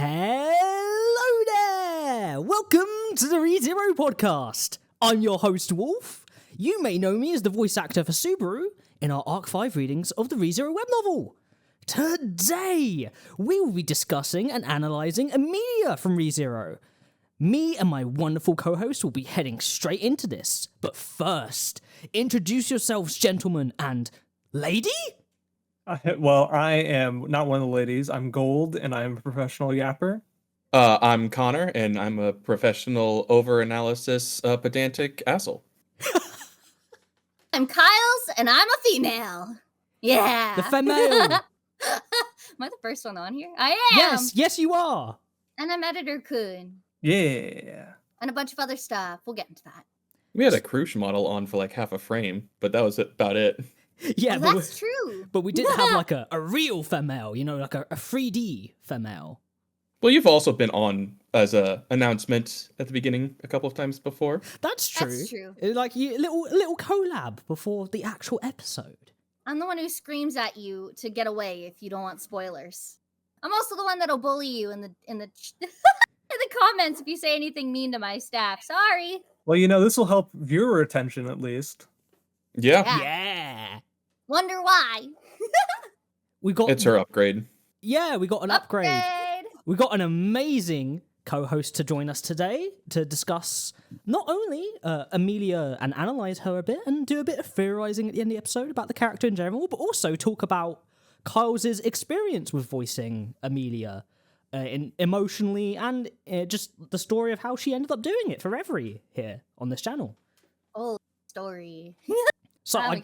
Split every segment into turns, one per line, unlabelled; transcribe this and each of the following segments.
Hello there! Welcome to the ReZero podcast. I'm your host, Wolf. You may know me as the voice actor for Subaru in our Arc 5 readings of the ReZero web novel. Today, we will be discussing and analysing Emilia from ReZero. Me and my wonderful co-host will be heading straight into this. But first, introduce yourselves, gentlemen and lady?
Well, I am not one of the ladies. I'm Gold, and I'm a professional yapper.
I'm Connor, and I'm a professional over-analysis pedantic asshole.
I'm Kyles, and I'm a female. Yeah.
The female.
Am I the first one on here? I am.
Yes, you are.
And I'm Editor Kun.
Yeah.
And a bunch of other stuff. We'll get into that.
We had a cruise model on for like half a frame, but that was about it.
Yeah,
well, that's true.
But we didn't have like a real female, like a 3D female.
Well, you've also been on as a announcement at the beginning a couple of times before.
That's true.
That's true.
Like little collab before the actual episode.
I'm the one who screams at you to get away if you don't want spoilers. I'm also the one that'll bully you in the in the comments if you say anything mean to my staff. Sorry.
Well, this will help viewer attention at least.
Yeah.
Wonder why.
It's her upgrade.
Yeah, we got an upgrade. We got an amazing co-host to join us today to discuss not only Emilia and analyze her a bit and do a bit of theorizing at the end of the episode about the character in general, but also talk about Kyles' experience with voicing Emilia emotionally and just the story of how she ended up doing it for Ryvery here on this channel.
Oh, story.
So I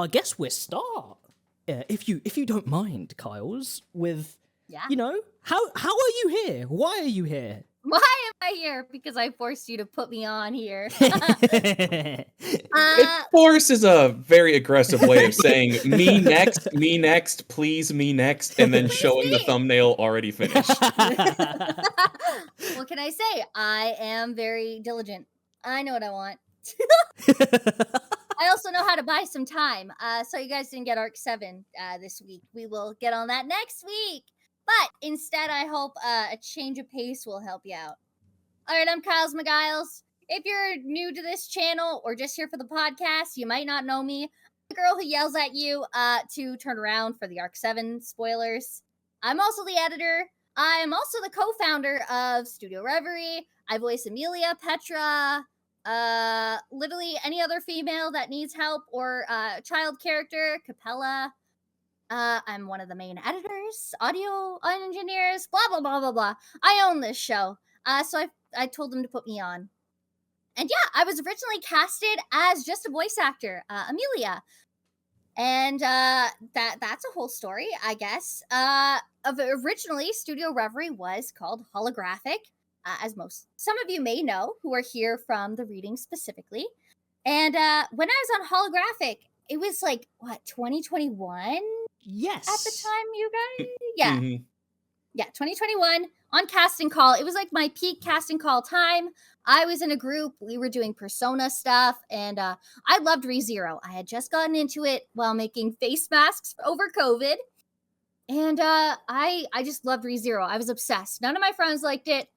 guess we'll start, if you don't mind, Kyles, with how are you here? Why are you here?
Why am I here? Because I forced you to put me on here.
Force is a very aggressive way of saying me next, please me next, and then showing the thumbnail already finished.
What can I say? I am very diligent. I know what I want. I also know how to buy some time. So you guys didn't get Arc 7 this week. We will get on that next week. But instead, I hope a change of pace will help you out. All right, I'm KylesMigyles. If you're new to this channel or just here for the podcast, you might not know me. The girl who yells at you to turn around for the Arc 7 spoilers. I'm also the editor. I'm also the co-founder of Studio Reverie. I voice Emilia, Petra, literally any other female that needs help or child character, Capella. I'm one of the main editors, audio engineers, blah, blah, blah, blah, blah. I own this show. So I told them to put me on. And yeah, I was originally casted as just a voice actor, Emilia. And that's a whole story, I guess. Originally, Studio Reverie was called Holographic, as some of you may know who are here from the reading specifically. And when I was on Holographic, it was like, 2021?
Yes.
At the time, you guys? Yeah.
Mm-hmm.
Yeah, 2021 on casting call. It was like my peak casting call time. I was in a group. We were doing persona stuff, and I loved ReZero. I had just gotten into it while making face masks over COVID, and I just loved ReZero. I was obsessed. None of my friends liked it,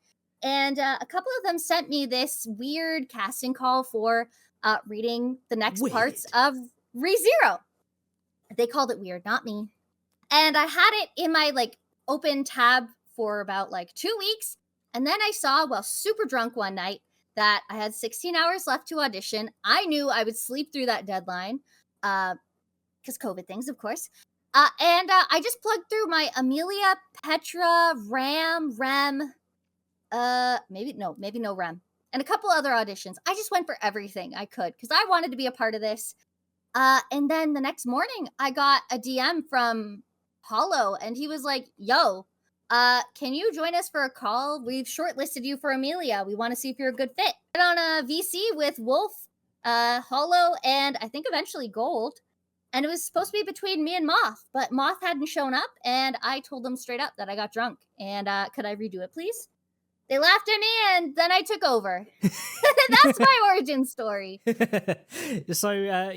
and a couple of them sent me this weird casting call for reading the next parts of ReZero. They called it weird, not me. And I had it in my open tab for about 2 weeks. And then I saw, while super drunk one night, that I had 16 hours left to audition. I knew I would sleep through that deadline, because COVID things, of course. And I just plugged through my Emilia, Petra, Rem, maybe no Rem, and a couple other auditions. I just went for everything I could because I wanted to be a part of this. And then the next morning, I got a DM from Hollow, and he was like, yo, can you join us for a call? We've shortlisted you for Emilia. We want to see if you're a good fit. And on a VC with Wolf, Hollow, and I think eventually Gold. And it was supposed to be between me and Moth, but Moth hadn't shown up, and I told them straight up that I got drunk. And could I redo it, please? They laughed at me, and then I took over. That's my origin story.
So,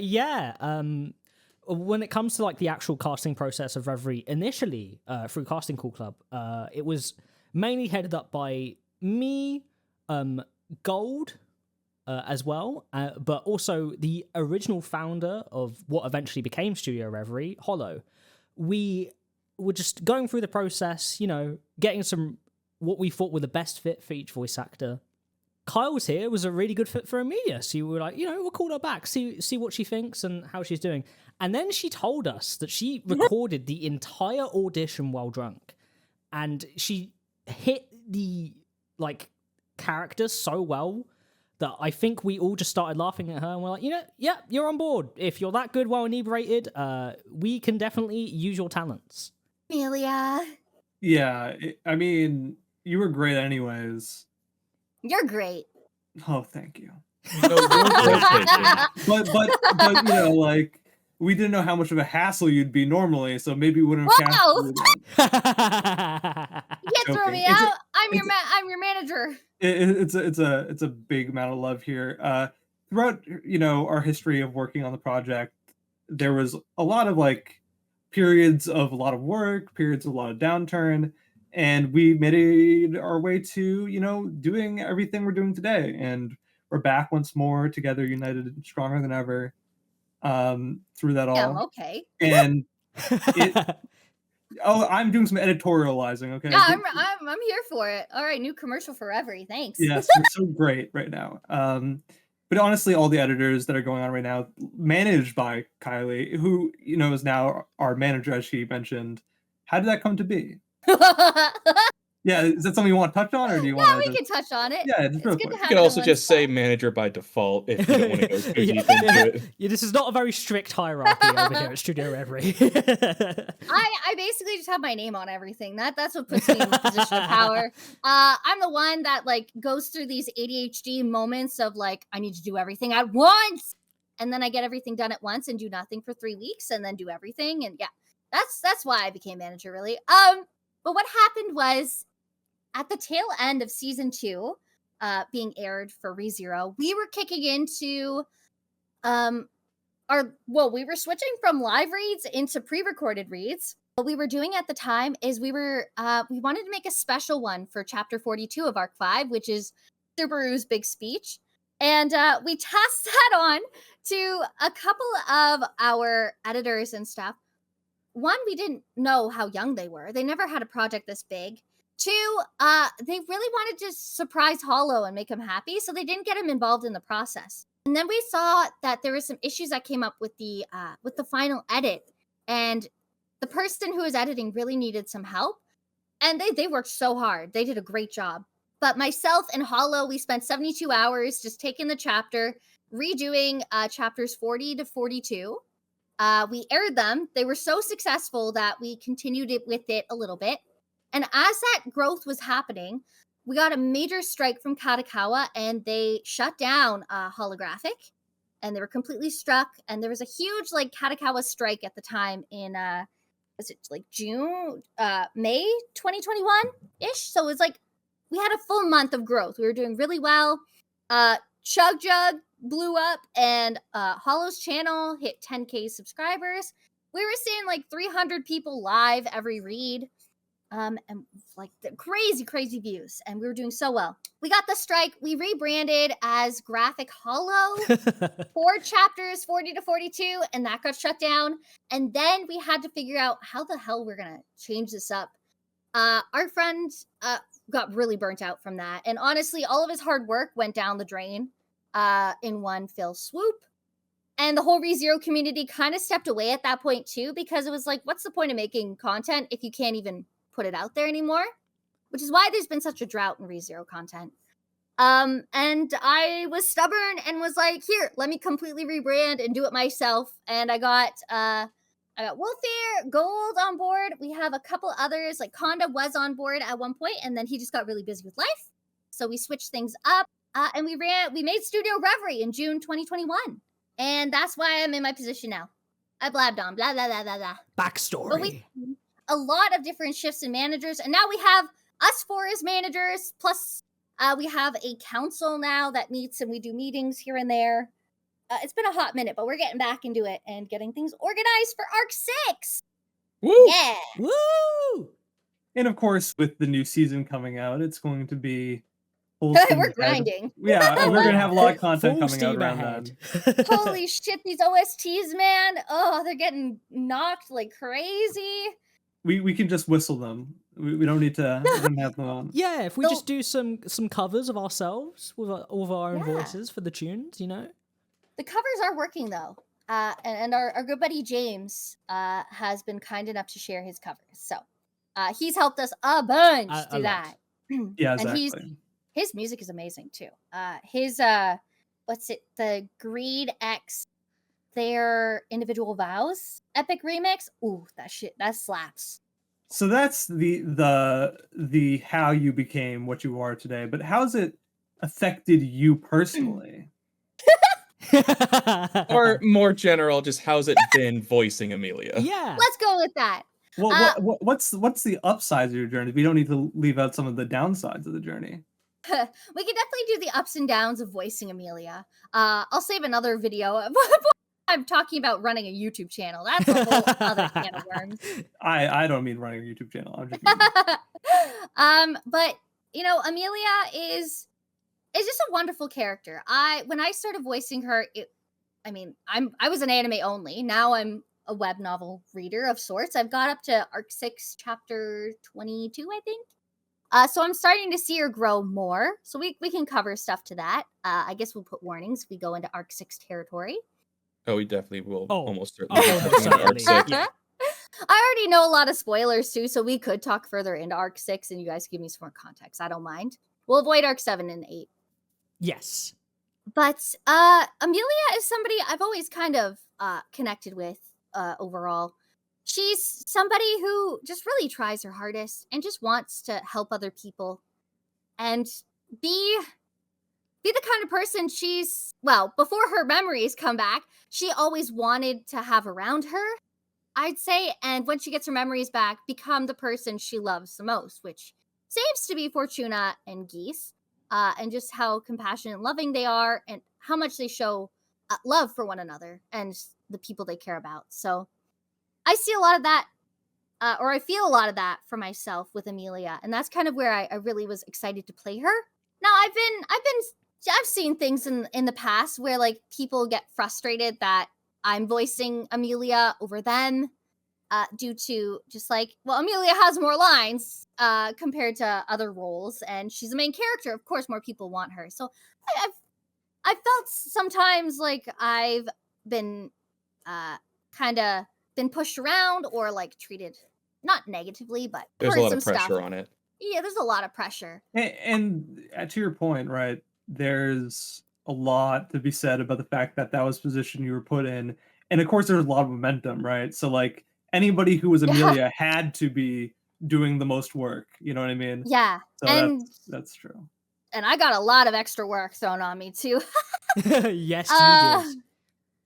when it comes to the actual casting process of Ryvery, initially through Casting Call Club, it was mainly headed up by me, Gold, as well, but also the original founder of what eventually became Studio Reverie, Hollow. We were just going through the process, getting some what we thought were the best fit for each voice actor. Kyle's here was a really good fit for Emilia, so we were like, we'll call her back, see what she thinks and how she's doing. And then she told us that she recorded the entire audition while drunk, and she hit the characters so well that I think we all just started laughing at her, and we're like, yeah, you're on board. If you're that good while inebriated, we can definitely use your talents.
Emilia.
Yeah, I mean, you were great anyways.
You're great.
Oh, thank you.
No, you're breathtaking.
But we didn't know how much of a hassle you'd be normally, so maybe we wouldn't have cast you.
You can't throw me out. I'm your manager.
It's a big amount of love here. Throughout our history of working on the project, there was a lot of periods of a lot of work, periods of a lot of downturn, and we made our way to doing everything we're doing today, and we're back once more together, united and stronger than ever. Through that all.
Yeah, okay.
And I'm doing some editorializing, okay?
Yeah, I'm here for it. All right, new commercial for Ryvery. Thanks.
Yes, you're so great right now. But honestly, all the editors that are going on right now, managed by Kylie, who is now our manager, as she mentioned. How did that come to be? Yeah, is that something you want to touch on, or do you want to?
Yeah, we can touch on it.
Yeah, it's real quick.
You can also just say manager by default if you don't want to go too deep into it.
Yeah, this is not a very strict hierarchy over here at Studio Reverie.
I basically just have my name on everything. That's what puts me in a position of power. I'm the one that goes through these ADHD moments of I need to do everything at once, and then I get everything done at once and do nothing for 3 weeks, and then do everything, and yeah, that's why I became manager, really. But what happened was, at the tail end of season 2, being aired for ReZero, we were kicking into we were switching from live reads into pre-recorded reads. What we were doing at the time is we wanted to make a special one for chapter 42 of Arc 5, which is Subaru's big speech. And we tasked that on to a couple of our editors and stuff. One, we didn't know how young they were. They never had a project this big. 2, they really wanted to surprise Hollow and make him happy, so they didn't get him involved in the process. And then we saw that there were some issues that came up with the final edit, and the person who was editing really needed some help. And they worked so hard. They did a great job. But myself and Hollow, we spent 72 hours just taking the chapter, redoing chapters 40 to 42. We aired them. They were so successful that we continued it with it a little bit. And as that growth was happening, we got a major strike from Katakawa, and they shut down Holographic, and they were completely struck. And there was a huge Katakawa strike at the time in was it June, May 2021-ish? So it was we had a full month of growth. We were doing really well. Chug Jug blew up, and Hollow's channel hit 10K subscribers. We were seeing 300 people live every read. And the crazy views, and we were doing so well. We got the strike. We rebranded as Graphic Hollow for chapters 40 to 42, and that got shut down. And then we had to figure out how the hell we're gonna change this up. Our friend got really burnt out from that, and honestly, all of his hard work went down the drain in one fell swoop. And the whole ReZero community kind of stepped away at that point too, because it was what's the point of making content if you can't even put it out there anymore? Which is why there's been such a drought in ReZero content. And I was stubborn and was here, let me completely rebrand and do it myself. And I got Wolfear, Gold on board. We have a couple others, Conda was on board at one point, and then he just got really busy with life. So we switched things up, and we made Studio Reverie in June 2021. And that's why I'm in my position now. I blabbed on, blah, blah, blah, blah, blah.
Backstory.
But a lot of different shifts in managers, and now we have us 4 as managers, plus we have a council now that meets, and we do meetings here and there. It's been a hot minute, but we're getting back into it and getting things organized for Arc 6.
Woo!
Yeah.
Woo!
And of course, with the new season coming out, it's going to be full steam
We're
ahead.
grinding.
Yeah, we're gonna have a lot of content
Full
coming out
steam
around
ahead.
then.
Holy shit, these OSTs, man. Oh, they're getting knocked like crazy.
We can just whistle them. We don't need to. We don't have them on.
Yeah, if we
So-
just do some covers of ourselves with all of our own
Yeah.
voices for the tunes, you know.
The covers are working though. And our good buddy James has been kind enough to share his covers. So he's helped us a bunch
A
do
lot.
that.
Yeah,
And
exactly.
his music is amazing too. His what's it? The Greed X Their Individual Vows epic remix. Ooh, that slaps.
So that's the how you became what you are today. But how's it affected you personally?
Or more general, just how's it been voicing Emilia?
yeah.
Let's go with that.
What's the upsides of your journey? We don't need to leave out some of the downsides of the journey.
We can definitely do the ups and downs of voicing Emilia. I'll save another video. I'm talking about running a YouTube channel. That's a whole other can of worms.
I don't mean running a YouTube channel. I'm just kidding.
But you know, Emilia is just a wonderful character. When I started voicing her, I was an anime only. Now I'm a web novel reader of sorts. I've got up to Arc 6, Chapter 22, I think. So I'm starting to see her grow more. So we can cover stuff to that. I guess we'll put warnings if we go into Arc 6 territory.
Oh, we definitely will.
Oh.
Almost certainly.
Oh,
be
almost
talking about Arc
certainly.
6.
Yeah.
I already know a lot of spoilers too, so we could talk further into Arc 6 and you guys give me some more context. I don't mind. We'll avoid Arc 7 and 8.
Yes.
But Emilia is somebody I've always kind of connected with overall. She's somebody who just really tries her hardest and just wants to help other people and be the kind of person before her memories come back, she always wanted to have around her, I'd say. And when she gets her memories back, become the person she loves the most, which seems to be Fortuna and Geese. And just how compassionate and loving they are and how much they show love for one another and the people they care about. So I see a lot of that, or I feel a lot of that for myself with Emilia. And that's kind of where I really was excited to play her. Now I've seen things in the past where like people get frustrated that I'm voicing Emilia over them. Due to just like, well, Emilia has more lines compared to other roles, and she's the main character. Of course, more people want her. So I've felt sometimes like I've been kind of been pushed around or like treated not negatively, but
There's a
heard
lot of
some
pressure
stuff.
on it.
Yeah, there's a lot of pressure.
And to your point, right? There's a lot to be said about the fact that was the position you were put in, and of course, there's a lot of momentum, right? So like anybody who was Emilia had to be doing the most work. You know what I mean?
Yeah,
So
and
that's true.
and I got a lot of extra work thrown on me too.
Yes, you did.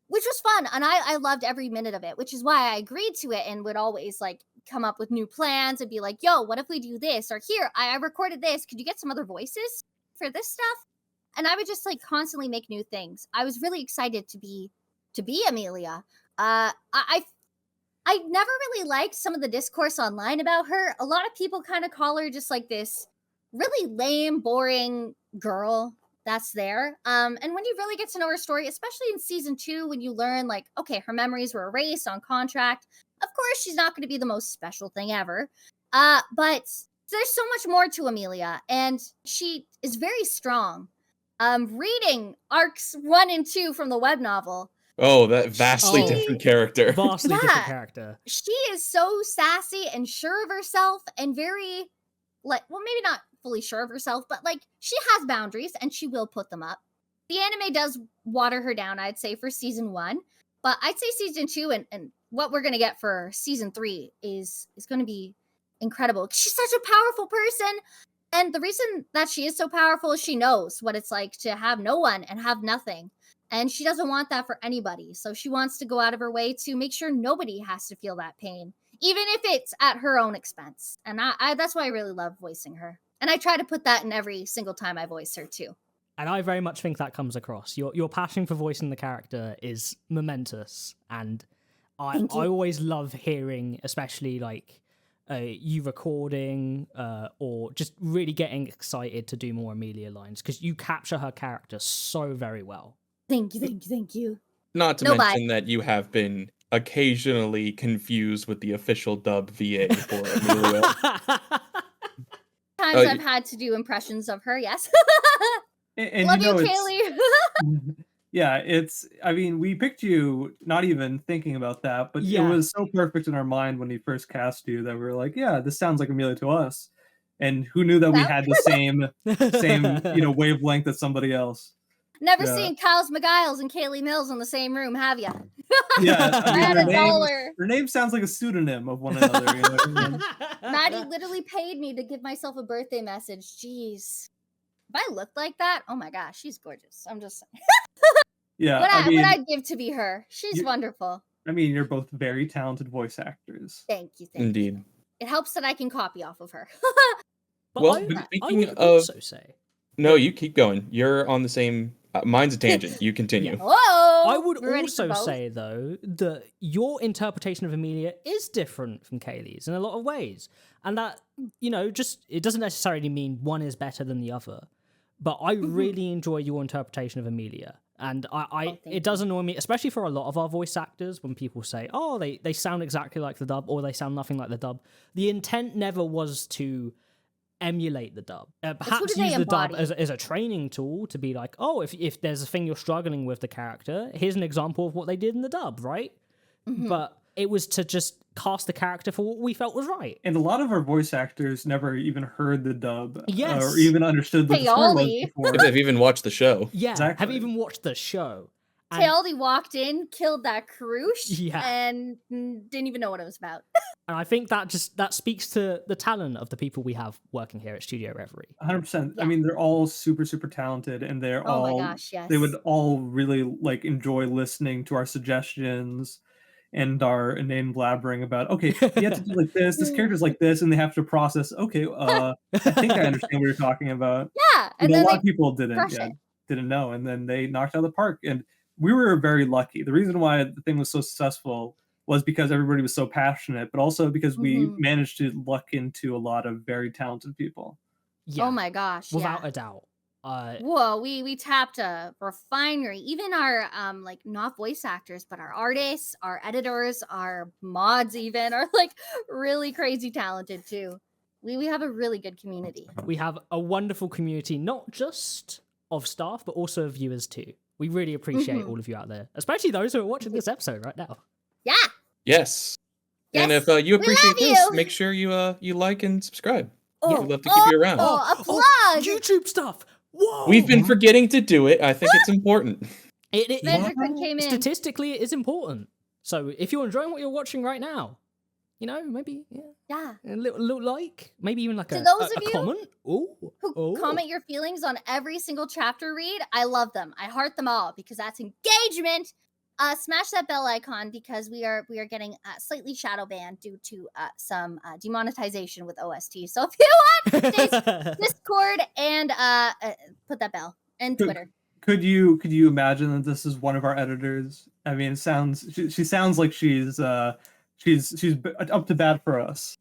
Which was fun, and I loved every minute of it, which is why I agreed to it and would always like come up with new plans and be like, yo, what if we do this? Or here, I recorded this. Could you get some other voices for this stuff? And I would just like constantly make new things. I was really excited to be Emilia. I never really liked some of the discourse online about her. A lot of people kind of call her just like this really lame, boring girl that's there. And when you really get to know her story, especially in season 2, when you learn like, okay, her memories were erased on contract. Of course, she's not going to be the most special thing ever. But there's so much more to Emilia, and she is very strong. Reading arcs 1 and 2 from the web novel.
Oh, that vastly
Oh.
different character.
Vastly
Yeah.
different character.
She is so sassy and sure of herself and very like, well, maybe not fully sure of herself, but like she has boundaries and she will put them up. The anime does water her down, I'd say, for season 1, but I'd say season 2 and what we're gonna get for season 3 is gonna be incredible. She's such a powerful person, and the reason that she is so powerful is she knows what it's like to have no one and have nothing. And she doesn't want that for anybody. So she wants to go out of her way to make sure nobody has to feel that pain, even if it's at her own expense. And I that's why I really love voicing her. And I try to put that in every single time I voice her too.
And I very much think that comes across. Your passion for voicing the character is momentous, and I
Thank you.
always love hearing, especially like you recording or just really getting excited to do more Emilia lines, because you capture her character so very well.
Thank you.
Not to
No, bye.
mention that you have been occasionally confused with the official dub VA for Emilia.
Times I've had to do impressions of her, yes.
And
Love
you know,
you, Kaylee.
yeah, I mean, we picked you not even thinking about that, but
Yeah.
it was so perfect in our mind when we first cast you that we were like, yeah, this sounds like Emilia to us. And who knew that we
Well-
had the same, wavelength as somebody else.
Never
Yeah.
seen KylesMigyles and Kaylee Mills in the same room, have ya?
Yeah,
I
I mean,
had
their
a
names,
dollar.
their name sounds like a pseudonym of one another.
Maddie literally paid me to give myself a birthday message. Jeez. If I looked like that, oh my gosh, she's gorgeous. I'm just saying.
Yeah,
What
I mean,
I'd give to be her. She's wonderful.
I mean, you're both very talented voice actors.
Thank you.
Indeed.
It helps that I can copy off of her.
But
Well,
I
speaking
would
of-
also say,
No, you keep going. You're on the same. Mine's a tangent. You continue.
Whoa!
I would
We're ready for
also
both?
say, though, that your interpretation of Emilia is different from Kaylee's in a lot of ways. And that, just, it doesn't necessarily mean one is better than the other. But I really enjoy your interpretation of Emilia. And it does annoy me, especially for a lot of our voice actors, when people say, oh, they sound exactly like the dub, or they sound nothing like the dub. The intent never was to emulate the dub. Perhaps
do they
use the dub
embody?
as a training tool to be like, oh, if there's a thing you're struggling with the character, here's an example of what they did in the dub, right? But it was to just cast the character for what we felt was right.
And a lot of our voice actors never even heard the dub,
Yes.
or even understood what the story was
Paoli.
before.
If they've even watched the show.
Yeah,
Exactly.
have even watched the show. And-
Teal'c walked in, killed that Karush,
Yeah.
and didn't even know what it was about.
And I think that speaks to the talent of the people we have working here at Studio Reverie.
100%.
Yeah.
I mean, they're all super, super talented, and they're
Oh
all.
my gosh, yes.
They would all really enjoy listening to our suggestions and our inane blabbering about. Okay, you have to do like this. This character's like this, and they have to process. Okay, I think I understand what you're talking about.
Yeah,
And
and
a
then
lot of
they
people didn't know, and then they knocked out of the park. And we were very lucky. The reason why the thing was so successful was because everybody was so passionate, but also because we managed to luck into a lot of very talented people.
Yeah,
oh my gosh,
without
yeah.
a doubt.
Whoa, we tapped a refinery. Even our not voice actors, but our artists, our editors, our mods even are really crazy talented too. We have a really good community.
We have a wonderful community, not just of staff, but also of viewers too. We really appreciate all of you out there, especially those who are watching this episode right now.
Yeah.
Yes. And if you appreciate this, make sure you like and subscribe. We'd love to keep you around.
Oh, a plug!
YouTube stuff. Whoa!
We've been forgetting to do it. I think it's important.
Vandergrid came in.
Statistically, it is important. So if you're enjoying what you're watching right now, maybe
Yeah.
a little like, maybe even like
To
a
those of you
comment.
Who comment your feelings on every single chapter read? I love them. I heart them all because that's engagement. Smash that bell icon because we are getting slightly shadow banned due to some demonetization with OST. So if you want, stay Discord and put that bell and Twitter.
Could you imagine that this is one of our editors? I mean, she sounds like she's up to bat for us.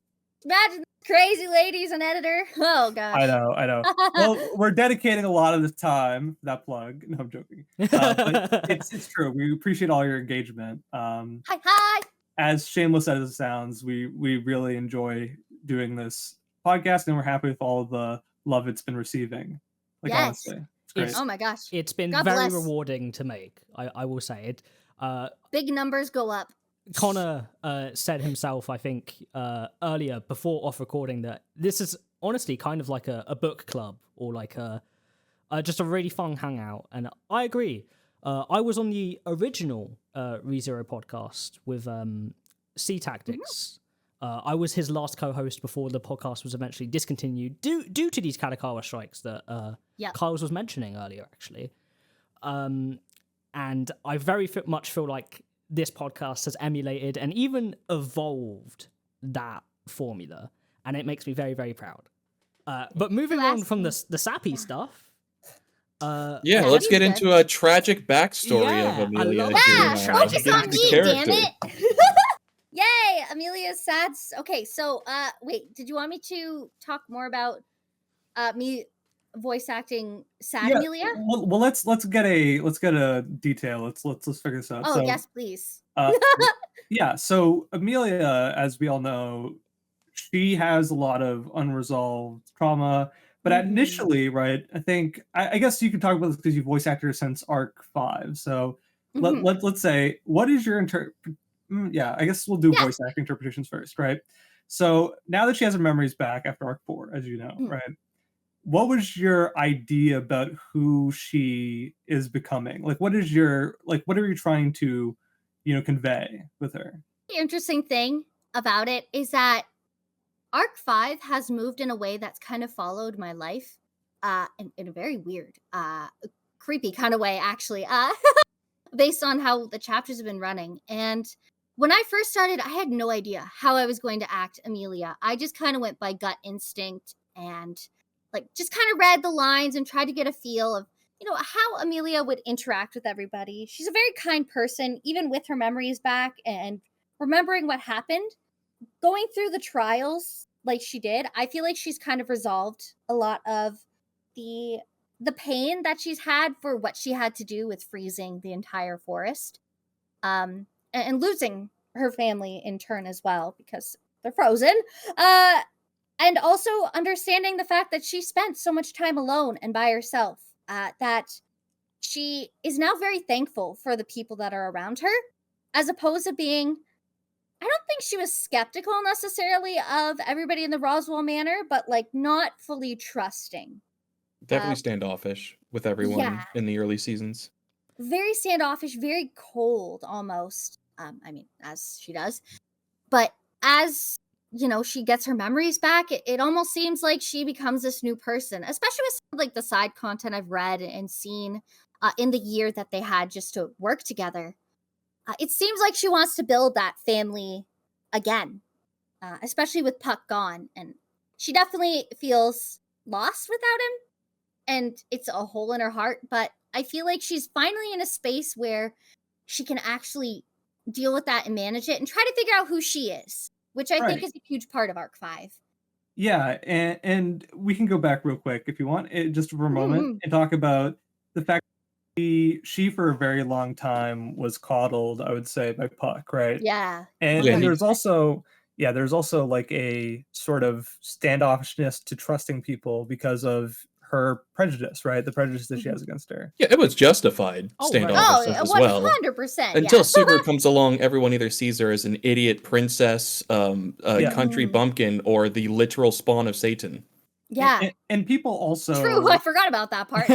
Imagine crazy ladies an editor. Oh gosh.
I know. Well, we're dedicating a lot of this time. That plug. No, I'm joking. But it's true. We appreciate all your engagement.
Hi.
As shameless as it sounds, we really enjoy doing this podcast, and we're happy with all the love it's been receiving.
Yes.
Honestly, it's great.
Oh my gosh.
It's been
God
very
bless.
rewarding to make. I will say it.
Big numbers go up.
Connor said himself, I think, earlier before off recording that this is honestly kind of like a book club or like just a really fun hangout. And I agree. I was on the original ReZero podcast with C Tactics. I was his last co-host before the podcast was eventually discontinued due to these Kalakawa strikes that Kyles was mentioning earlier, actually. And I very much feel like this podcast has emulated and even evolved that formula, and it makes me very, very proud. But moving on from the sappy stuff.
Let's get into a tragic backstory of
I
Emilia.
love
Yeah,
Tragic
focus on
Get into
me, damn
character.
it. Yay! Emilia's sad. Okay, so wait, did you want me to talk more about me voice acting sad
Yeah.
Emilia?
Well, let's get a detail. Let's figure this out.
Oh,
So,
yes, please.
yeah. So Amelia, as we all know, she has a lot of unresolved trauma. But
Mhm.
initially, right? I guess you could talk about this because you voice actor since Arc 5. So
Mhm.
let's say, what is your yeah, I guess we'll do
Yeah.
voice acting interpretations first, right? So now that she has her memories back after Arc 4, as you know,
Mhm.
right? What was your idea about who she is becoming? Like, what are you trying to, convey with her?
The interesting thing about it is that Arc 5 has moved in a way that's kind of followed my life in a very weird, creepy kind of way, actually, based on how the chapters have been running. And when I first started, I had no idea how I was going to act Emilia. I just kind of went by gut instinct and like just kind of read the lines and tried to get a feel of, how Emilia would interact with everybody. She's a very kind person, even with her memories back and remembering what happened going through the trials like she did. I feel like she's kind of resolved a lot of the pain that she's had for what she had to do with freezing the entire forest, and losing her family in turn as well because they're frozen, uh and also understanding the fact that she spent so much time alone and by herself, that she is now very thankful for the people that are around her, as opposed to being, I don't think she was skeptical necessarily of everybody in the Roswell Manor, but like not fully trusting.
Definitely
Uh,
standoffish with
yeah,
everyone in the early seasons.
very standoffish, very cold almost. I mean, as she does. But as she gets her memories back, it almost seems like she becomes this new person, especially with some of, like the side content I've read and seen in the year that they had just to work together. It seems like she wants to build that family again, especially with Puck gone. And she definitely feels lost without him. And it's a hole in her heart. But I feel like she's finally in a space where she can actually deal with that and manage it and try to figure out who she is, which I think
Right.
is a huge part of Arc 5.
Yeah, and we can go back real quick if you want, just for a moment,
Mhm.
and talk about the fact she for a very long time was coddled, I would say, by Puck, right?
Yeah.
Yeah,
And
he-
there's
100%.
also there's also like a sort of standoffishness to trusting people because of her prejudice, right? The prejudice that she
Mhm.
has against her.
Yeah, it was justified
Oh, very
Oh,
much
standoffishness
yeah,
so.
as well.
100%.
Until
Yeah.
Subaru comes along, everyone either sees her as an idiot princess, a
Yeah.
country
Mhm.
bumpkin, or the literal spawn of Satan.
Yeah.
And people
True. I
also
forgot about that part.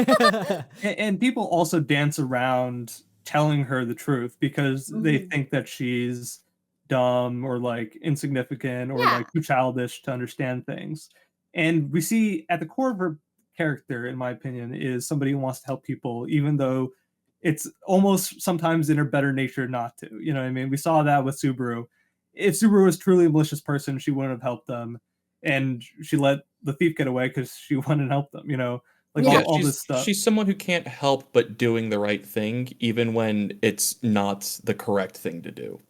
and people also dance around telling her the truth because they
Mhm.
think that she's dumb or like insignificant or
Yeah.
like too childish to understand things. And we see at the core of her character, in my opinion, is somebody who wants to help people, even though it's almost sometimes in her better nature not to. You know what I mean? We saw that with Subaru. If Subaru was truly a malicious person, she wouldn't have helped them. And she let the thief get away because she wanted to help them, like
Yeah.
all this stuff.
She's someone who can't help but doing the right thing, even when it's not the correct thing to do.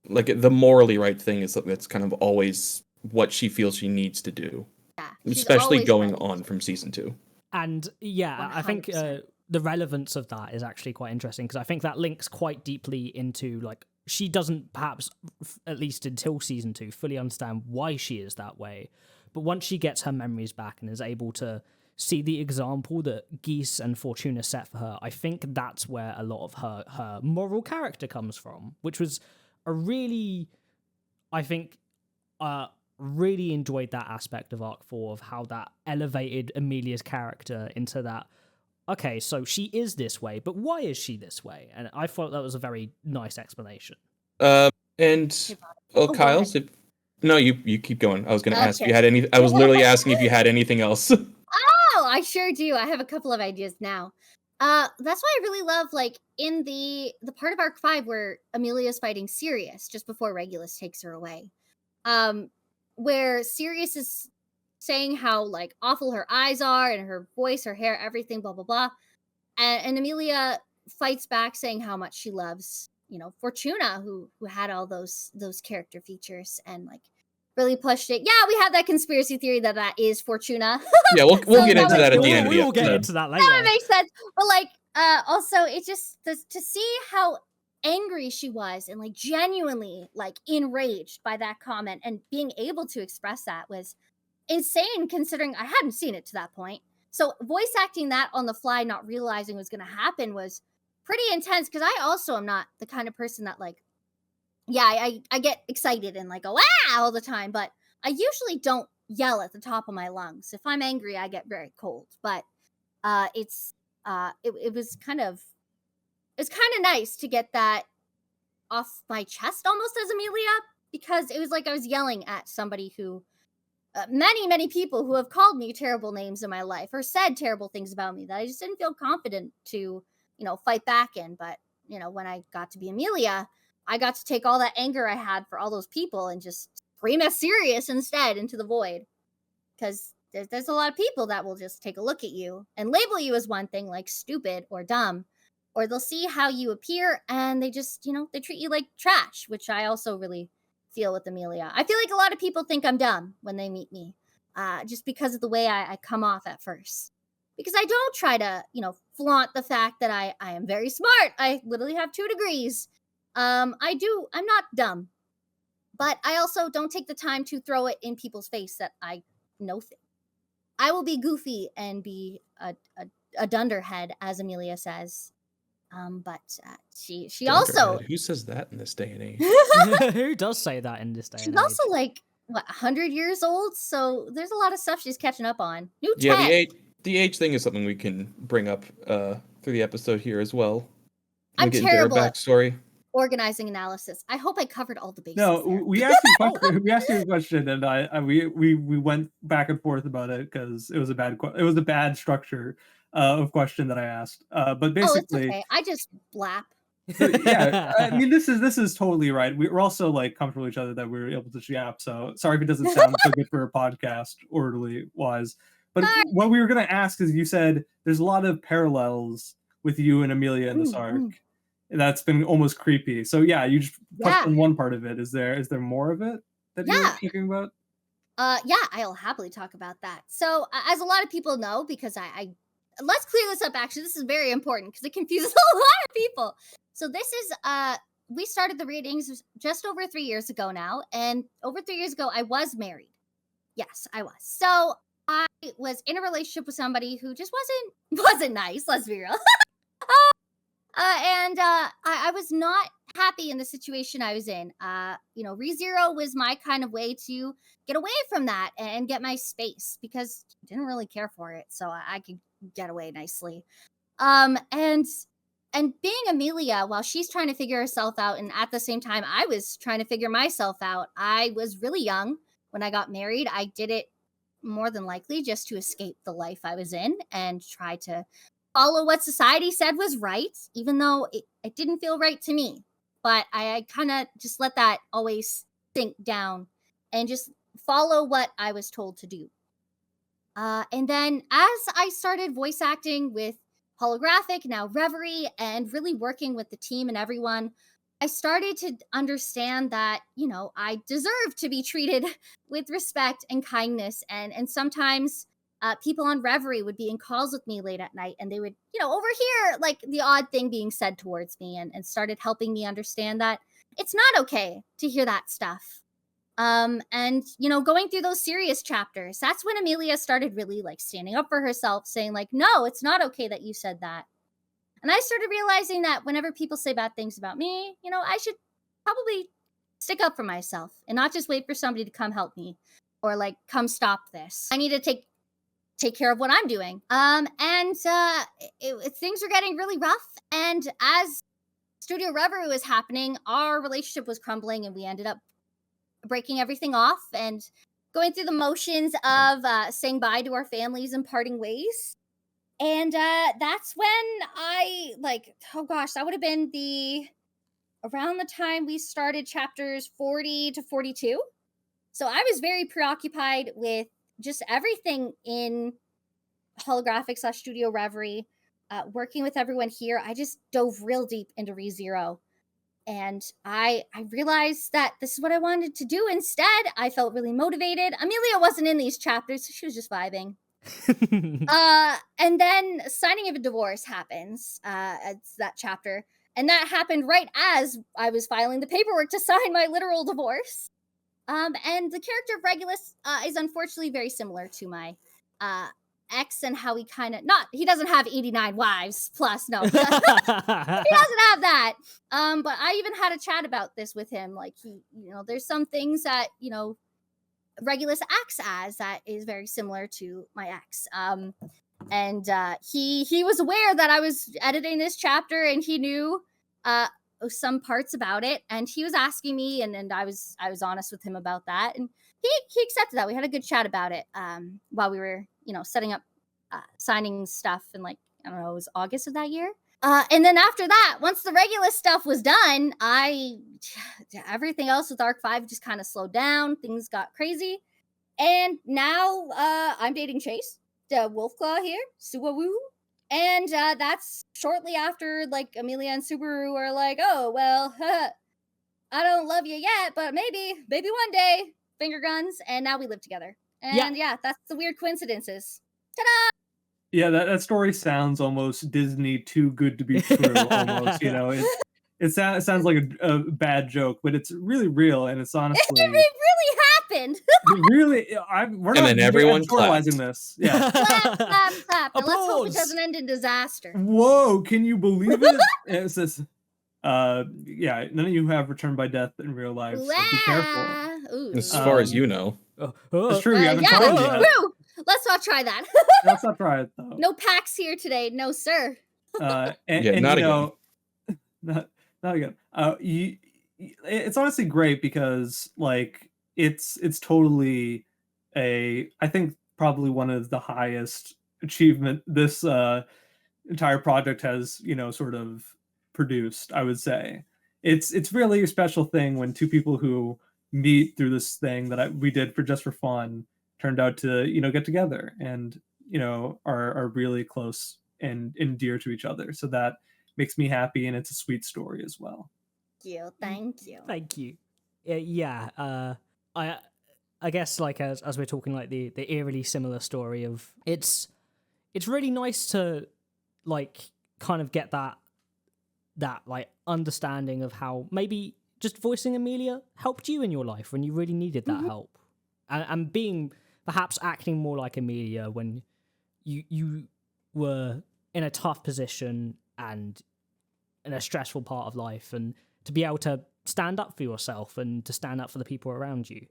Like the morally right thing is something that's kind of always what she feels she needs to do,
Yeah. She's
especially
always
going
ready.
on from season 2.
And yeah, I think
100%.
the relevance of that is actually quite interesting because I think that links quite deeply into like she doesn't perhaps, at least until season 2, fully understand why she is that way. But once she gets her memories back and is able to see the example that Geese and Fortuna set for her, I think that's where a lot of her moral character comes from, which was a really, I think, really enjoyed that aspect of Arc 4 of how that elevated Emilia's character into that. Okay, so she is this way, but why is she this way? And I thought that was a very nice explanation.
And
Oh, go
Kyle's,
ahead.
no, you keep going. I was going to ask if
Okay.
you had any. I was literally asking if you had anything else.
Oh, I sure do. I have a couple of ideas now. That's why I really love like in the part of Arc 5 where Amelia's fighting Sirius just before Regulus takes her away. Um, where Sirius is saying how like awful her eyes are and her voice, her hair, everything, blah blah blah. And Emilia fights back saying how much she loves Fortuna who had all those character features and like really pushed it. Yeah, we have that conspiracy theory that is Fortuna.
Yeah, we'll
So
get
that
into that at the
we
end of the
will get
episode.
into that
That would
later.
make sense. But like, also it just to see how angry she was and like genuinely like enraged by that comment and being able to express that was insane considering I hadn't seen it to that point. So voice acting that on the fly, not realizing was going to happen was pretty intense because I also am not the kind of person that like, yeah, I get excited and like go ah all the time, but I usually don't yell at the top of my lungs. If I'm angry, I get very cold. But it was kind of nice to get that off my chest almost as Emilia because it was like I was yelling at somebody who many people who have called me terrible names in my life or said terrible things about me that I just didn't feel confident to fight back in. But when I got to be Emilia, I got to take all that anger I had for all those people and just scream as serious instead into the void, because there's a lot of people that will just take a look at you and label you as one thing like stupid or dumb, or they'll see how you appear and they just they treat you like trash, which I also really feel with Emilia. I feel like a lot of people think I'm dumb when they meet me, just because of the way I come off at first. Because I don't try to, flaunt the fact that I am very smart. I literally have 2 degrees. I'm not dumb. But I also don't take the time to throw it in people's face that I know things. I will be goofy and be a dunderhead, as Emilia says. But she also
Dunderhead. Who says that in this day and age?
Who does say that in this day
she's
and age?
also like 100 years old, so there's a lot of stuff she's catching up on. New
Yeah,
tech.
the age thing is something we can bring up through the episode here as well.
I'm
Get into her
terrible at
backstory.
organizing analysis. I hope I covered all the bases.
No,
there.
we asked you a question. We asked you a question, and we went back and forth about it because it was a bad structure of question that I asked. But
Oh, it's
basically,
okay. I just blap.
yeah, I mean, this is totally right. We're also like comfortable with each other that we're able to yap. So sorry if it doesn't sound so good for a podcast orderly wise. But what we were gonna ask is, you said there's a lot of parallels with you and Emilia in this arc. That's been almost creepy. So yeah, you just touched on one part of it. Is there more of it that you're thinking about?
Yeah, I'll happily talk about that. So as a lot of people know, because I let's clear this up. Actually, this is very important because it confuses a lot of people. So this is we started the readings just over 3 years ago now, and over 3 years ago I was married. Yes, I was. So I was in a relationship with somebody who just wasn't nice. Let's be real. I was not happy in the situation I was in. ReZero was my kind of way to get away from that and get my space because I didn't really care for it, so I could get away nicely. And being Emilia, while she's trying to figure herself out, and at the same time I was trying to figure myself out. I was really young when I got married. I did it more than likely just to escape the life I was in and try to follow what society said was right, even though it didn't feel right to me. But I kind of just let that always sink down and just follow what I was told to do. And then as I started voice acting with Holographic, now Reverie, and really working with the team and everyone, I started to understand that, I deserve to be treated with respect and kindness. And sometimes people on Reverie would be in calls with me late at night and they would, overhear like the odd thing being said towards me and started helping me understand that it's not okay to hear that stuff. And going through those serious chapters, that's when Emilia started really like standing up for herself, saying like, no, it's not okay that you said that. And I started realizing that whenever people say bad things about me, I should probably stick up for myself and not just wait for somebody to come help me or like come stop this. I need to take care of what I'm doing. Things were getting really rough. And as Studio Reverie was happening, our relationship was crumbling and we ended up breaking everything off and going through the motions of saying bye to our families and parting ways. And that's when I that would have been around the time we started chapters 40 to 42. So I was very preoccupied with just everything in Holographic / Studio Reverie, working with everyone here. I just dove real deep into ReZero. And I realized that this is what I wanted to do instead. I felt really motivated. Emilia wasn't in these chapters, so she was just vibing. And then signing of a divorce happens. It's that chapter. And that happened right as I was filing the paperwork to sign my literal divorce. And the character of Regulus is unfortunately very similar to my ex, and how he he doesn't have 89 wives plus, no. He doesn't have that. But I even had a chat about this with him. Like, there's some things that, Regulus acts as that is very similar to my ex. And he was aware that I was editing this chapter, and he knew some parts about it, and he was asking me, and I was honest with him about that, and he accepted that. We had a good chat about it while we were setting up signing stuff in, like, I don't know, it was August of that year. And then after that, once the Regulus stuff was done, everything else with Arc 5 just kind of slowed down. Things got crazy. And now I'm dating Chase, the Wolfclaw here, Subaru. And that's shortly after, like, Emilia and Subaru are like, oh, well, I don't love you yet, but maybe one day, finger guns. And now we live together. And yeah that's the weird coincidences. Ta-da!
Yeah, that story sounds almost Disney too good to be true. Almost, it sounds like a bad joke, but it's really real, and it's honestly
it really happened.
Really, we're not
then everyone
visualizing this. Yeah,
clap, clap, clap. And let's hope it doesn't end in disaster.
Whoa, can you believe it? It says, yeah, none of you have returned by death in real life, so be careful.
Ooh.
As far as you know.
It's true, you haven't tried
that's
it yet.
true. Let's not try that.
Let's not try it, though.
No packs here today, no sir.
And
not
again. Not again. It's honestly great because, like, it's totally I think probably one of the highest achievement this entire project has sort of produced. I would say it's really a special thing when two people who meet through this thing that we did just for fun turned out to get together and are really close and dear to each other. So that makes me happy, and it's a sweet story as well.
Thank you.
Thank you. Yeah. I guess, like, as we're talking, like, the eerily similar story of it's really nice to, like, kind of get that like understanding of how maybe just voicing Emilia helped you in your life when you really needed that help, and being perhaps acting more like Emilia when you were in a tough position and in a stressful part of life, and to be able to stand up for yourself and to stand up for the people around you.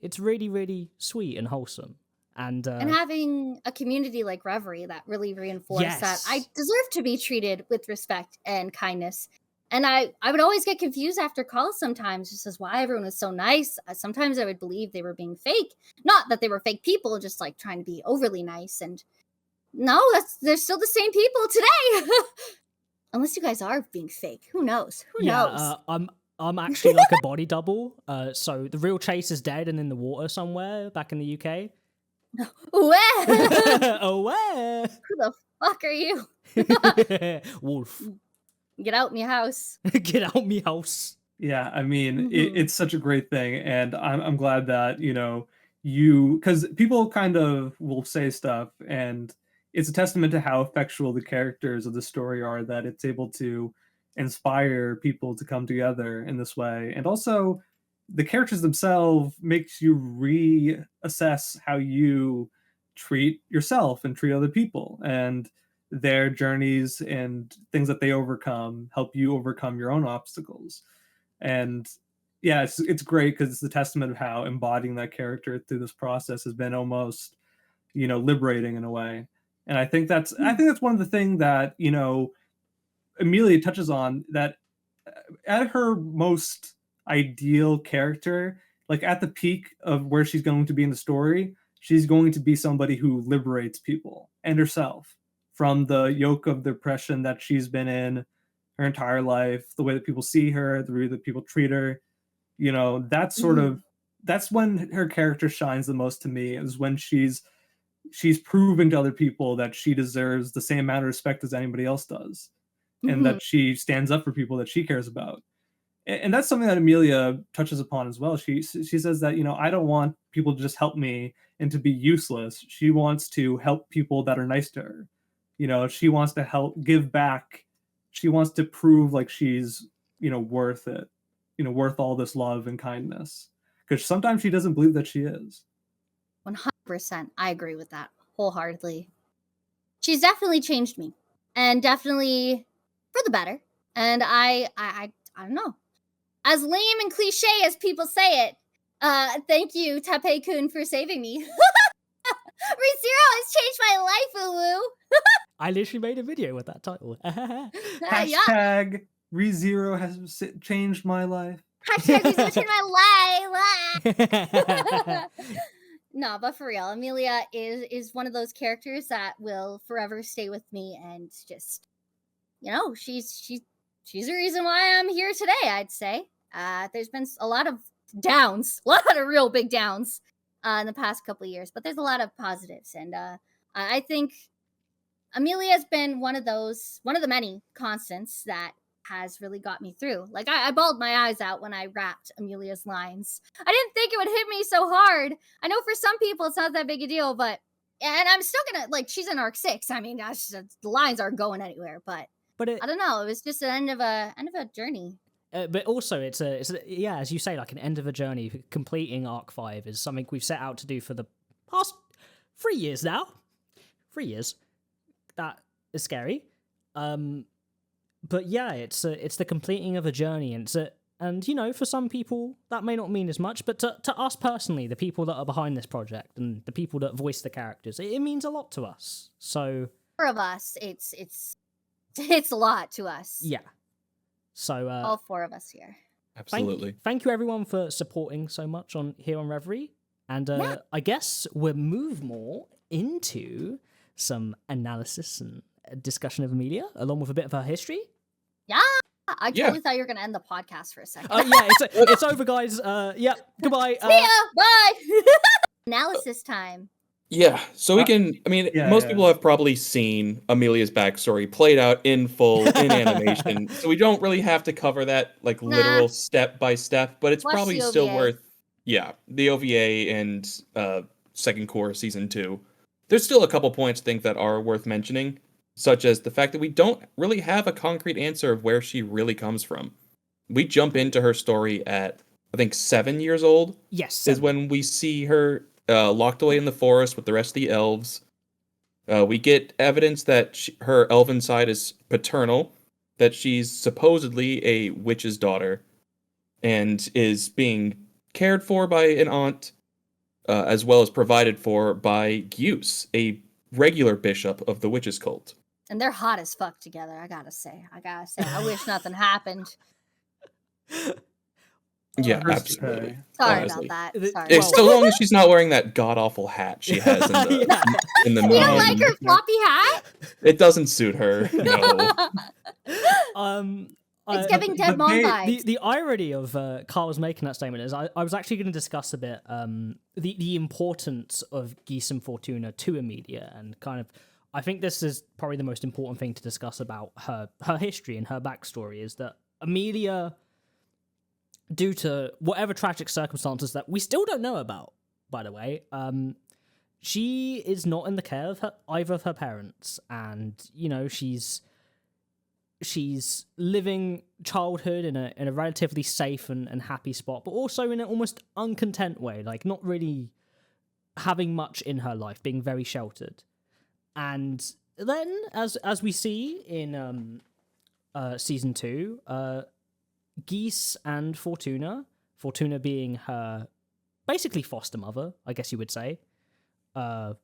It's really, really sweet and wholesome. And
having a community like Ryvery that really reinforced that I deserve to be treated with respect and kindness. And I would always get confused after calls sometimes, just as why everyone was so nice. Sometimes I would believe they were being fake. Not that they were fake people, just like trying to be overly nice. And no, they're still the same people today. Unless you guys are being fake. Who knows? Who knows?
I'm actually like a body double. So the real Chase is dead and in the water somewhere back in the UK.
Where?
Oh, where?
Who the fuck are you?
Wolf.
Get out me house.
Get out me house.
Yeah, I mean, it's such a great thing, and I'm glad that you, because people kind of will say stuff, and it's a testament to how effectual the characters of the story are, that it's able to inspire people to come together in this way. And also the characters themselves makes you reassess how you treat yourself and treat other people, and their journeys and things that they overcome help you overcome your own obstacles. And yeah, it's great because it's the testament of how embodying that character through this process has been almost liberating in a way. And I think that's one of the things that Emilia touches on, that at her most ideal character, like at the peak of where she's going to be in the story, she's going to be somebody who liberates people and herself from the yoke of depression that she's been in her entire life, the way that people see her, the way that people treat her. That's sort of, that's when her character shines the most to me, is when she's proving to other people that she deserves the same amount of respect as anybody else does. and that she stands up for people that she cares about. And that's something that Emilia touches upon as well. She says that, I don't want people to just help me and to be useless. She wants to help people that are nice to her. She wants to help give back. She wants to prove like she's, worth it, worth all this love and kindness. Because sometimes she doesn't believe that she is.
100%. I agree with that wholeheartedly. She's definitely changed me, and definitely for the better. And I don't know. As lame and cliche as people say it, thank you, Tape-kun, for saving me. ReZero has changed my life, Ulu.
I literally made a video with that title.
Hashtag ReZero has changed my life.
Hashtag ReZero changed my life. No, but for real, Emilia is one of those characters that will forever stay with me, and just, she's the reason why I'm here today, I'd say. There's been a lot of downs, a lot of real big downs in the past couple of years, but there's a lot of positives. And I think Emilia has been one of the many constants that has really got me through. Like, I bawled my eyes out when I rapped Emilia's lines. I didn't think it would hit me so hard. I know for some people it's not that big a deal, and I'm still gonna, she's in Arc 6. I mean, the lines aren't going anywhere, but I don't know. It was just an end of a journey.
But also, it's as you say, like an end of a journey. Completing Arc 5 is something we've set out to do for the past 3 years now. 3 years. That is scary. But yeah, it's the completing of a journey, and for some people that may not mean as much, but to us personally, the people that are behind this project and the people that voice the characters, it means a lot to us. So
4 of us, it's a lot to us.
Yeah. So
all 4 of us here.
Absolutely.
Thank you everyone for supporting so much here on Reverie, and I guess we'll move more into some analysis and discussion of Emilia, along with a bit of her history.
Yeah, I totally thought you were going to end the podcast for a second.
It's over, guys. Yeah, goodbye.
See ya, bye. Analysis time.
Yeah, so we can, most people have probably seen Emilia's backstory played out in full, in animation, so we don't really have to cover that, literal step by step, but it's probably still worth, the OVA and Second Core Season 2. There's still a couple points I think that are worth mentioning, such as the fact that we don't really have a concrete answer of where she really comes from. We jump into her story at, I think, 7 years old.
Yes.
Is when we see her locked away in the forest with the rest of the elves. We get evidence that her elven side is paternal, that she's supposedly a witch's daughter, and is being cared for by an aunt, as well as provided for by Gyus, a regular bishop of the witches cult.
And they're hot as fuck together, I gotta say. I wish nothing happened.
Yeah, absolutely.
Sorry about that.
Sorry. So long as she's not wearing that god-awful hat she has in the
You don't like her floppy hat?
It doesn't suit her, no.
It's giving dead mom vibes.
The irony of Kyles making that statement is I was actually going to discuss a bit the importance of Gyus and Fortuna to Emilia, and kind of I think this is probably the most important thing to discuss about her history and her backstory, is that Emilia, due to whatever tragic circumstances that we still don't know about, by the way, she is not in the care of either of her parents, and she's living childhood in a relatively safe and happy spot, but also in an almost uncontent way, like not really having much in her life, being very sheltered. And then, as we see in season 2, Gyus and Fortuna being her basically foster mother, I guess you would say. And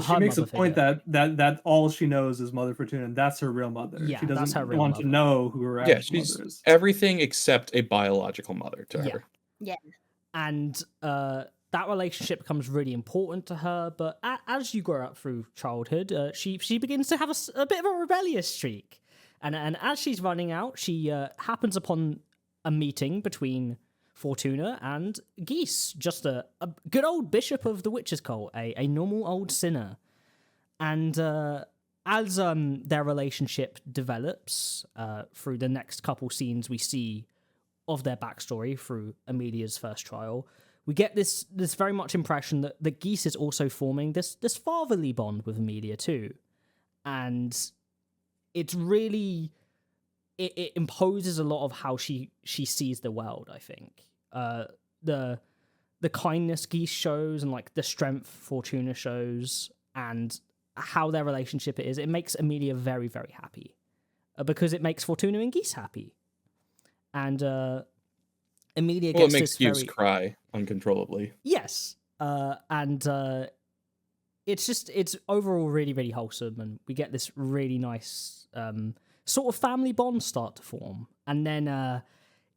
she makes a point that all she knows is Mother Fortuna, and that's her real mother.
Yeah,
she doesn't
that's her real
want
mother.
to know who her actual mother is.
Everything except a biological mother to her.
Yeah.
And that relationship becomes really important to her, but as you grow up through childhood, she begins to have a bit of a rebellious streak. And as she's running out, she happens upon a meeting between Fortuna and Gyus, just a good old bishop of the witches cult, a normal old sinner. And as their relationship develops through the next couple scenes we see of their backstory through Emilia's first trial, we get this very much impression that Geese is also forming this fatherly bond with Emilia too. And it's really it imposes a lot of how she sees the world, I think. The kindness Geese shows and like the strength Fortuna shows and how their relationship is, it makes Emilia very, very happy. Because it makes Fortuna and Geese happy. And Emilia gets
it makes
this
Geese cry uncontrollably.
Yes. And it's overall really, really wholesome, and we get this really nice sort of family bond start to form. And then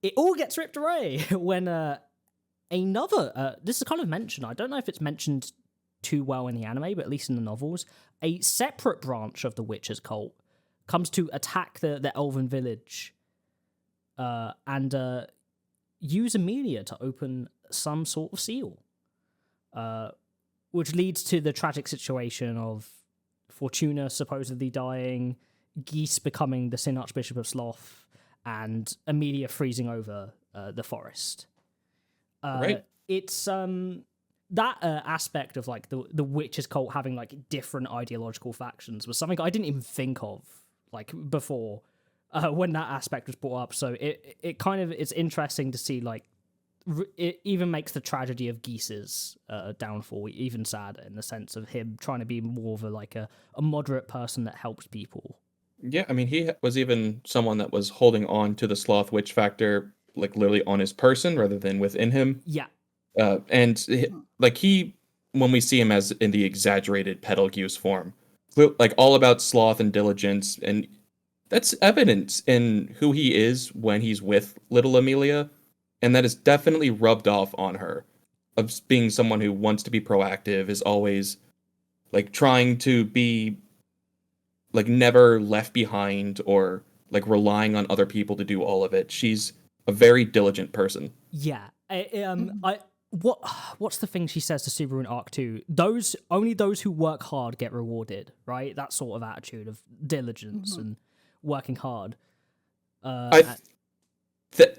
it all gets ripped away when another, this is kind of mentioned, I don't know if it's mentioned too well in the anime, but at least in the novels, a separate branch of the Witches cult comes to attack the Elven village and use Emilia to open some sort of seal, which leads to the tragic situation of Fortuna supposedly dying, Geese becoming the Sin Archbishop of Sloth, and Emilia freezing over the forest.
Right.
It's that aspect of like the witches cult having like different ideological factions was something I didn't even think of like before when that aspect was brought up. So it kind of, it's interesting to see like it even makes the tragedy of Geese's downfall even sadder in the sense of him trying to be more of a moderate person that helps people.
Yeah, I mean, he was even someone that was holding on to the sloth witch factor, like literally on his person rather than within him.
Yeah.
When we see him as in the exaggerated Betelgeuse form, like all about sloth and diligence, and that's evidence in who he is when he's with little Emilia, and that is definitely rubbed off on her, of being someone who wants to be proactive, is always like trying to be like never left behind or like relying on other people to do all of it. She's a very diligent person.
Yeah. What's the thing she says to Subaru in Arc 2? Only those who work hard get rewarded, right? That sort of attitude of diligence and working hard.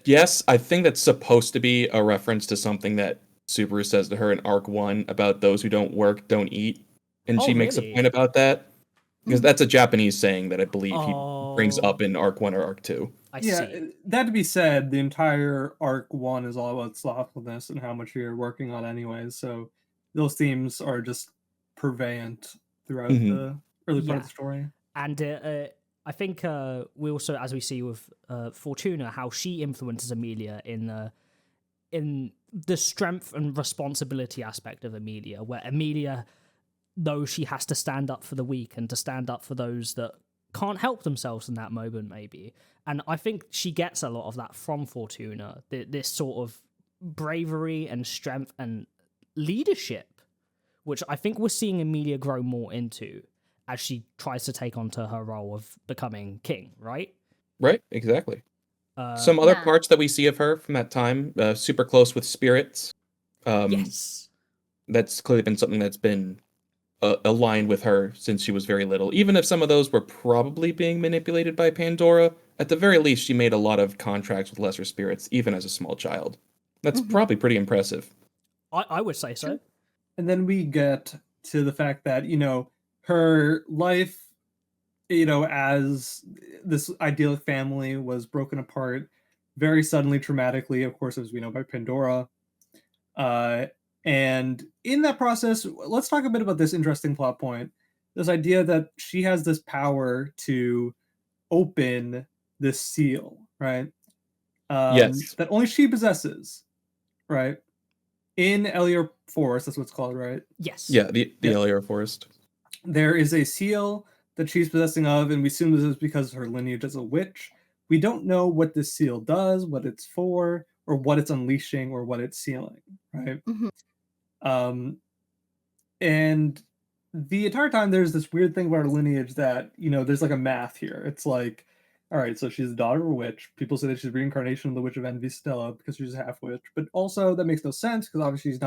Yes, I think that's supposed to be a reference to something that Subaru says to her in Arc 1 about those who don't work, don't eat. And she makes a point about that. Because that's a Japanese saying that I believe he brings up in Arc 1 or Arc 2.
I see.
That to be said, the entire Arc 1 is all about slothfulness and how much you're working on anyways, so those themes are just prevalent throughout the early part of the story.
And I think we also, as we see with Fortuna, how she influences Emilia in the strength and responsibility aspect of Emilia, where Emilia knows she has to stand up for the weak and to stand up for those that can't help themselves in that moment, maybe. And I think she gets a lot of that from Fortuna, this sort of bravery and strength and leadership, which I think we're seeing Emilia grow more into as she tries to take onto her role of becoming king, right?
Right, exactly. Some other parts that we see of her from that time, super close with spirits.
Yes.
That's clearly been something that's been aligned with her since she was very little. Even if some of those were probably being manipulated by Pandora, at the very least, she made a lot of contracts with lesser spirits, even as a small child. That's probably pretty impressive.
I would say so.
And then we get to the fact that, her life, as this idyllic family was broken apart very suddenly, traumatically, of course, as we know, by Pandora. And in that process, let's talk a bit about this interesting plot point. This idea that she has this power to open this seal, right?
Yes.
That only she possesses, right? In Elior Forest, that's what it's called, right?
Yes.
Yeah, the Elior Forest.
There is a seal that she's possessing of, and we assume this is because her lineage is a witch. We don't know what this seal does, what it's for, or what it's unleashing, or what it's sealing, right? And the entire time there's this weird thing about her lineage that, there's like a math here. It's like, all right, so she's the daughter of a witch. People say that she's reincarnation of the Witch of Envy Stella because she's a half witch, but also that makes no sense because obviously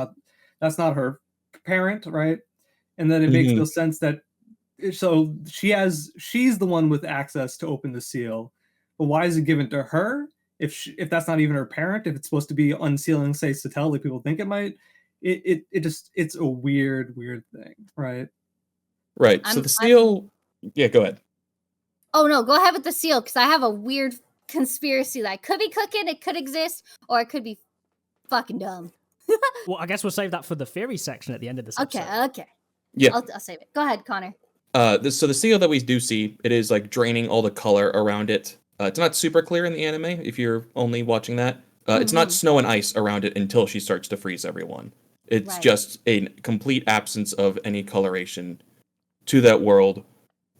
that's not her parent, right? And then it makes no sense that so she's the one with access to open the seal, but why is it given to her if that's not even her parent? If it's supposed to be unsealing safe to tell like people think it might, it's a weird thing, right?
Right. So the seal. Yeah, go ahead.
Oh no, go ahead with the seal, because I have a weird conspiracy that could be cooking, it could exist, or it could be fucking dumb.
Well, I guess we'll save that for the theory section at the end of this episode.
Okay.
Yeah.
I'll save it. Go ahead, Connor.
So the seal that we do see, it is like draining all the color around it. It's not super clear in the anime if you're only watching that. It's not snow and ice around it until she starts to freeze everyone. It's just a complete absence of any coloration to that world,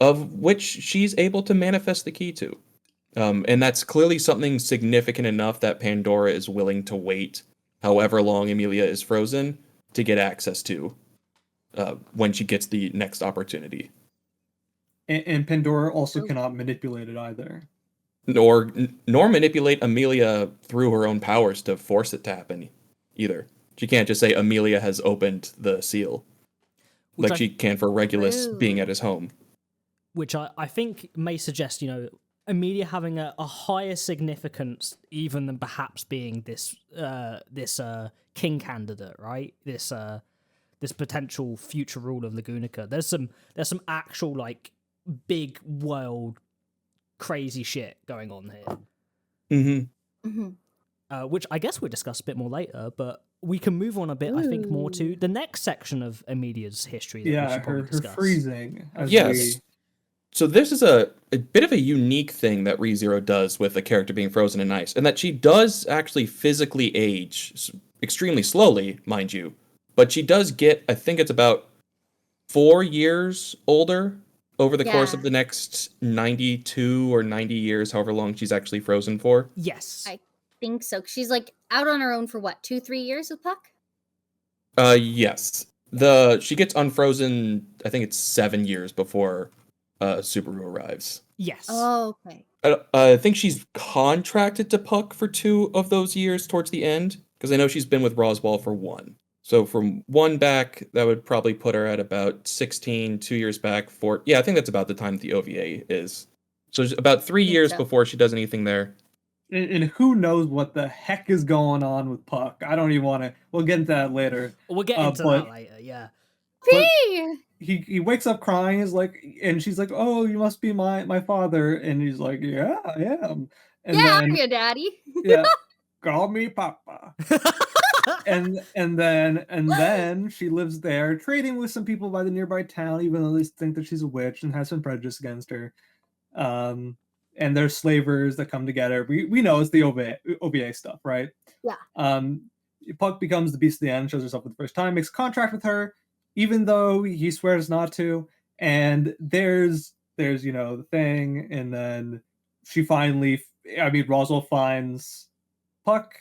of which she's able to manifest the key to. And that's clearly something significant enough that Pandora is willing to wait however long Emilia is frozen to get access to when she gets the next opportunity.
And Pandora also cannot manipulate it either.
Nor manipulate Emilia through her own powers to force it to happen either. She can't just say Emilia has opened the seal. Like she can for Regulus being at his home.
Which I think may suggest, Emilia having a higher significance even than perhaps being this king candidate, right? This potential future ruler of Lagunica. There's some actual like big world crazy shit going on here. Which I guess we'll discuss a bit more later, but we can move on a bit, I think, more to the next section of Emilia's history that we should probably discuss.
Her freezing.
Yes. So this is a bit of a unique thing that ReZero does with a character being frozen in ice, and that she does actually physically age extremely slowly, mind you, but she does get, I think it's about 4 years older over the course of the next 92 or 90 years, however long she's actually frozen for.
Yes.
I think so. She's like out on her own for what, 2-3 years with Puck?
Yes. She gets unfrozen, I think it's 7 years before Subaru arrives.
Yes.
Oh, okay.
I think she's contracted to Puck for 2 of those years towards the end, because I know she's been with Roswaal for 1. So from 1 back, that would probably put her at about 16, 2 years back. I think that's about the time the OVA is. So about 3 years before she does anything there.
And who knows what the heck is going on with Puck? I don't even want to. We'll get into that later.
We'll get into that later. Yeah.
He wakes up crying. Is like, and she's like, "Oh, you must be my father." And he's like, "Yeah, I am." And
I'm your daddy.
Yeah, call me Papa. and then she lives there, trading with some people by the nearby town, even though they think that she's a witch and has some prejudice against her. And there's slavers that come together. We know it's the OVA stuff, right?
Yeah.
Puck becomes the beast of the end, shows herself for the first time, makes a contract with her, even though he swears not to. And there's the thing, and then Roswaal finds Puck,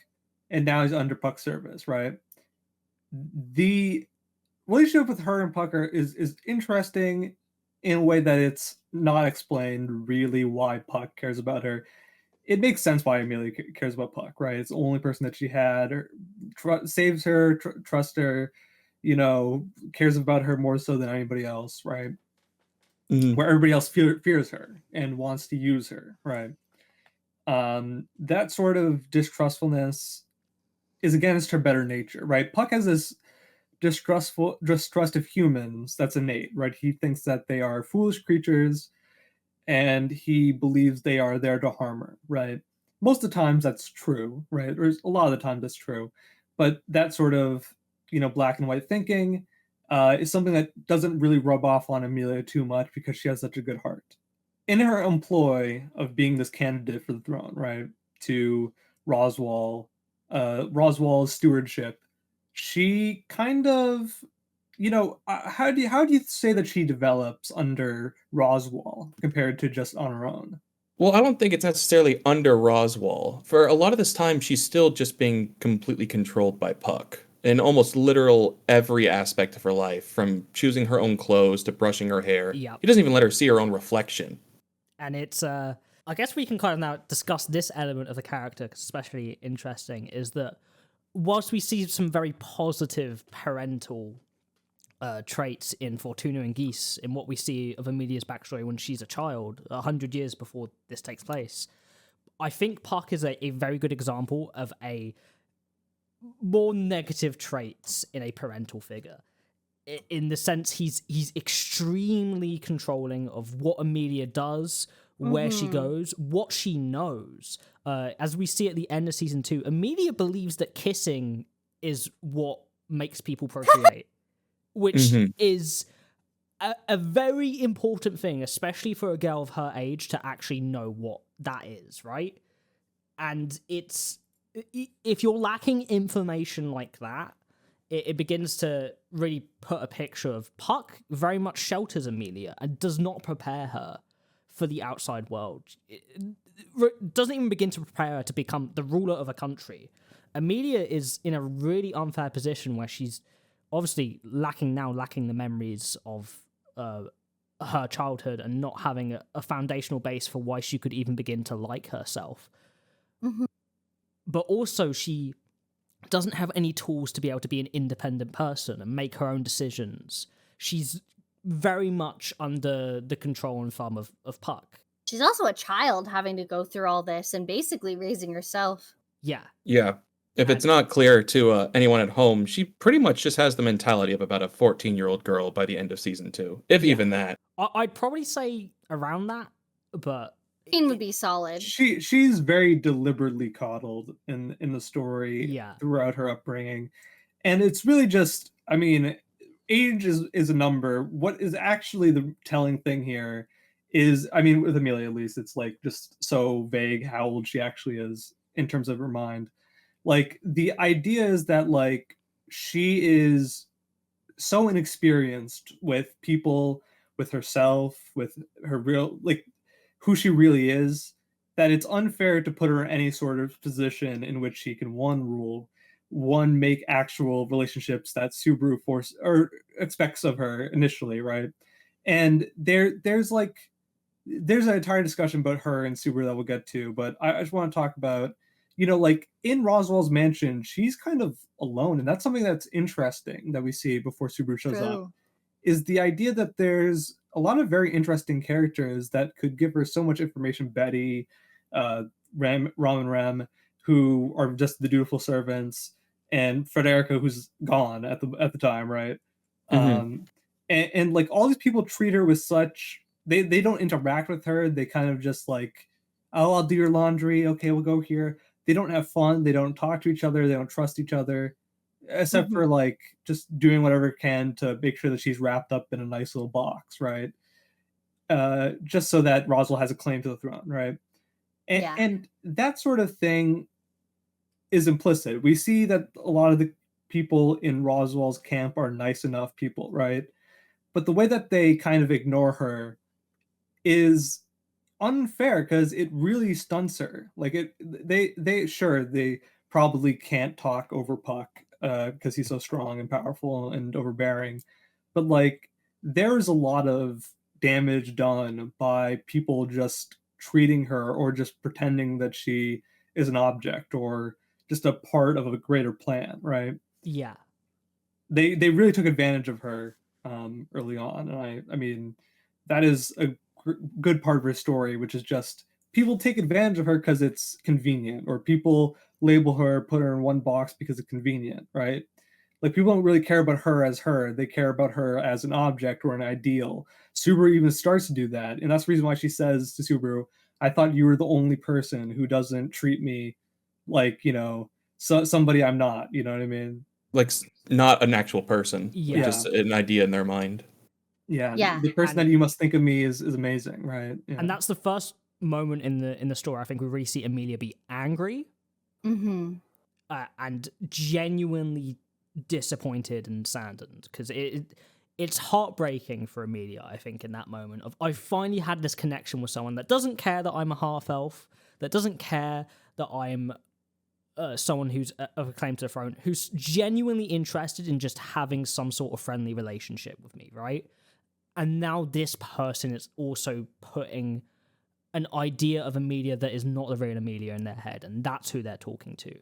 and now he's under Puck's service, right? The relationship with her and Puck is interesting in a way that it's not explained really why Puck cares about her. It makes sense why Emilia cares about Puck, right? It's the only person that she had, saves her, trusts her, cares about her more so than anybody else, right? Where everybody else fears her and wants to use her, right? That sort of distrustfulness is against her better nature, right? Puck has this distrust of humans that's innate, right? He thinks that they are foolish creatures, and he believes they are there to harm her, right? Most of the times that's true, right? Or a lot of the time that's true, but that sort of black and white thinking is something that doesn't really rub off on Emilia too much because she has such a good heart. In her employ of being this candidate for the throne, right, to Roswaal's stewardship, she kind of, how do you say that she develops under Roswaal compared to just on her own?
Well, I don't think it's necessarily under Roswaal. For a lot of this time, she's still just being completely controlled by Puck in almost literal every aspect of her life, from choosing her own clothes to brushing her hair.
Yep.
He doesn't even let her see her own reflection.
And it's, I guess we can kind of now discuss this element of the character, 'cause it's especially interesting, is that whilst we see some very positive parental traits in Fortuna and Geese in what we see of Emilia's backstory when she's a child, 100 years before this takes place. I think Puck is a very good example of a more negative traits in a parental figure. In the sense he's extremely controlling of what Emilia does, where she goes, what she knows. As we see at the end of season 2, Emilia believes that kissing is what makes people procreate, which is a very important thing, especially for a girl of her age to actually know what that is, right? And it's, if you're lacking information like that, it begins to really put a picture of Puck very much shelters Emilia and does not prepare her for the outside world. It doesn't even begin to prepare her to become the ruler of a country. Emilia is in a really unfair position where she's obviously lacking the memories of her childhood and not having a foundational base for why she could even begin to like herself. But also she doesn't have any tools to be able to be an independent person and make her own decisions. She's very much under the control and thumb of Puck.
She's also a child having to go through all this and basically raising herself.
Yeah.
If it's not clear to anyone at home, she pretty much just has the mentality of about a 14-year-old girl by the end of season 2, if even that.
I'd probably say around that, but
15 would be solid.
She's very deliberately coddled in the story throughout her upbringing. And it's really just, I mean, age is a number. What is actually the telling thing here is, I mean, with Emilia at least, it's like just so vague how old she actually is in terms of her mind. Like, the idea is that, like, she is so inexperienced with people, with herself, with her real, like, who she really is, that it's unfair to put her in any sort of position in which she can, one, make actual relationships that Subaru expects of her initially, right? And there's an entire discussion about her and Subaru that we'll get to, but I just want to talk about, you know, like, in Roswell's mansion, she's kind of alone, and that's something that's interesting that we see before Subaru shows up, is the idea that there's a lot of very interesting characters that could give her so much information. Betty, Ram and Rem, who are just the dutiful servants, and Frederica, who's gone at the time, right? And like, all these people treat her with such, they don't interact with her. They kind of just like, oh, I'll do your laundry. Okay, we'll go here. They don't have fun. They don't talk to each other. They don't trust each other, except for like just doing whatever it can to make sure that she's wrapped up in a nice little box, right? Just so that Roswell has a claim to the throne, right? And that sort of thing is implicit. We see that a lot of the people in Roswell's camp are nice enough people, right? But the way that they kind of ignore her is unfair because it really stunts her. Like, they probably can't talk over Puck because he's so strong and powerful and overbearing, but like, there's a lot of damage done by people just treating her or just pretending that she is an object or just a part of a greater plan, right?
Yeah.
They really took advantage of her early on, and I mean, that is a good part of her story, which is just people take advantage of her because it's convenient, or people label her, put her in one box because it's convenient, right? Like, people don't really care about her as her. They care about her as an object or an ideal. Subaru even starts to do that, and that's the reason why she says to Subaru, I thought you were the only person who doesn't treat me like, you know, somebody I'm not, you know what I mean?
Like, not an actual person, just an idea in their mind.
The person that you must think of me is amazing, right?
And that's the first moment in the story I think we really see Emilia be angry and genuinely disappointed and saddened, because it's heartbreaking for Emilia, I think, in that moment of, I finally had this connection with someone that doesn't care that I'm a half elf, that doesn't care that I'm someone who's of a claim to the throne, who's genuinely interested in just having some sort of friendly relationship with me, right? And now this person is also putting an idea of Emilia that is not the real Emilia in their head, and that's who they're talking to.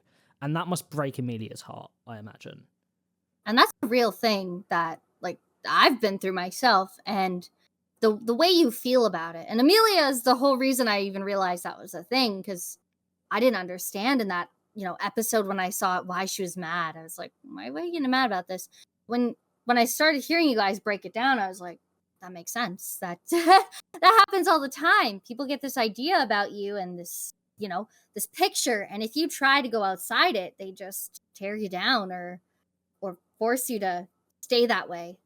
And that must break Emilia's heart, I imagine.
And that's a real thing that, like, I've been through myself, and the way you feel about it. And Emilia is the whole reason I even realized that was a thing, because I didn't understand in that, episode when I saw it why she was mad. I was like, why are you getting mad about this? When I started hearing you guys break it down, I was like, that makes sense. That that happens all the time. People get this idea about you and this, this picture, and if you try to go outside it, they just tear you down or force you to stay that way,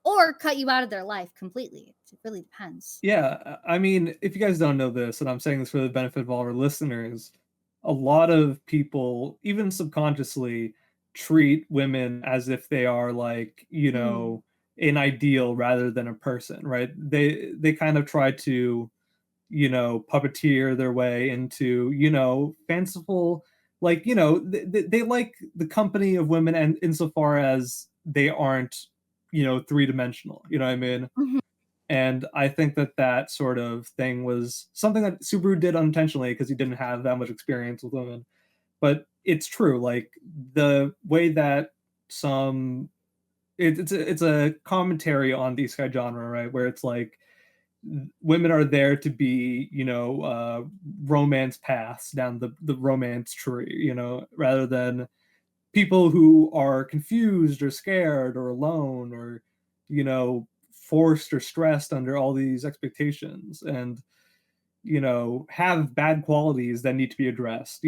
or cut you out of their life completely. It really depends.
Yeah, I mean, if you guys don't know this, and I'm saying this for the benefit of all our listeners, a lot of people, even subconsciously, treat women as if they are like, an ideal rather than a person, right? They kind of try to, puppeteer their way into, fanciful, like, they like the company of women, and insofar as they aren't, three-dimensional, you know what I mean?
Mhm.
And I think that sort of thing was something that Subaru did unintentionally because he didn't have that much experience with women. But it's true, like the way that it's a commentary on the isekai genre, right? Where it's like women are there to be, romance paths down the romance tree, rather than people who are confused or scared or alone or, forced or stressed under all these expectations and, have bad qualities that need to be addressed.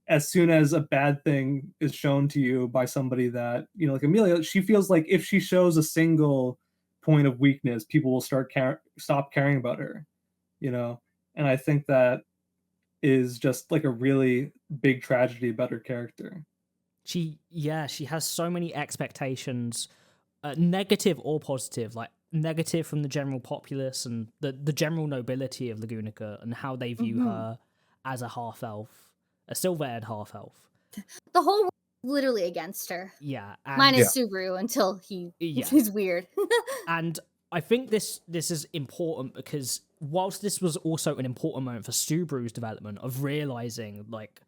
As soon as a bad thing is shown to you by somebody that, like Emilia, she feels like if she shows a single point of weakness, people will stop caring about her, and I think that is just like a really big tragedy about her character.
She has so many expectations, negative or positive, like negative from the general populace and the general nobility of Lagunica and how they view her as a half elf, a silver-haired half elf.
The whole world is literally against her.
Yeah,
minus Subaru until he's weird.
And I think this is important because whilst this was also an important moment for Subaru's development of realizing, like,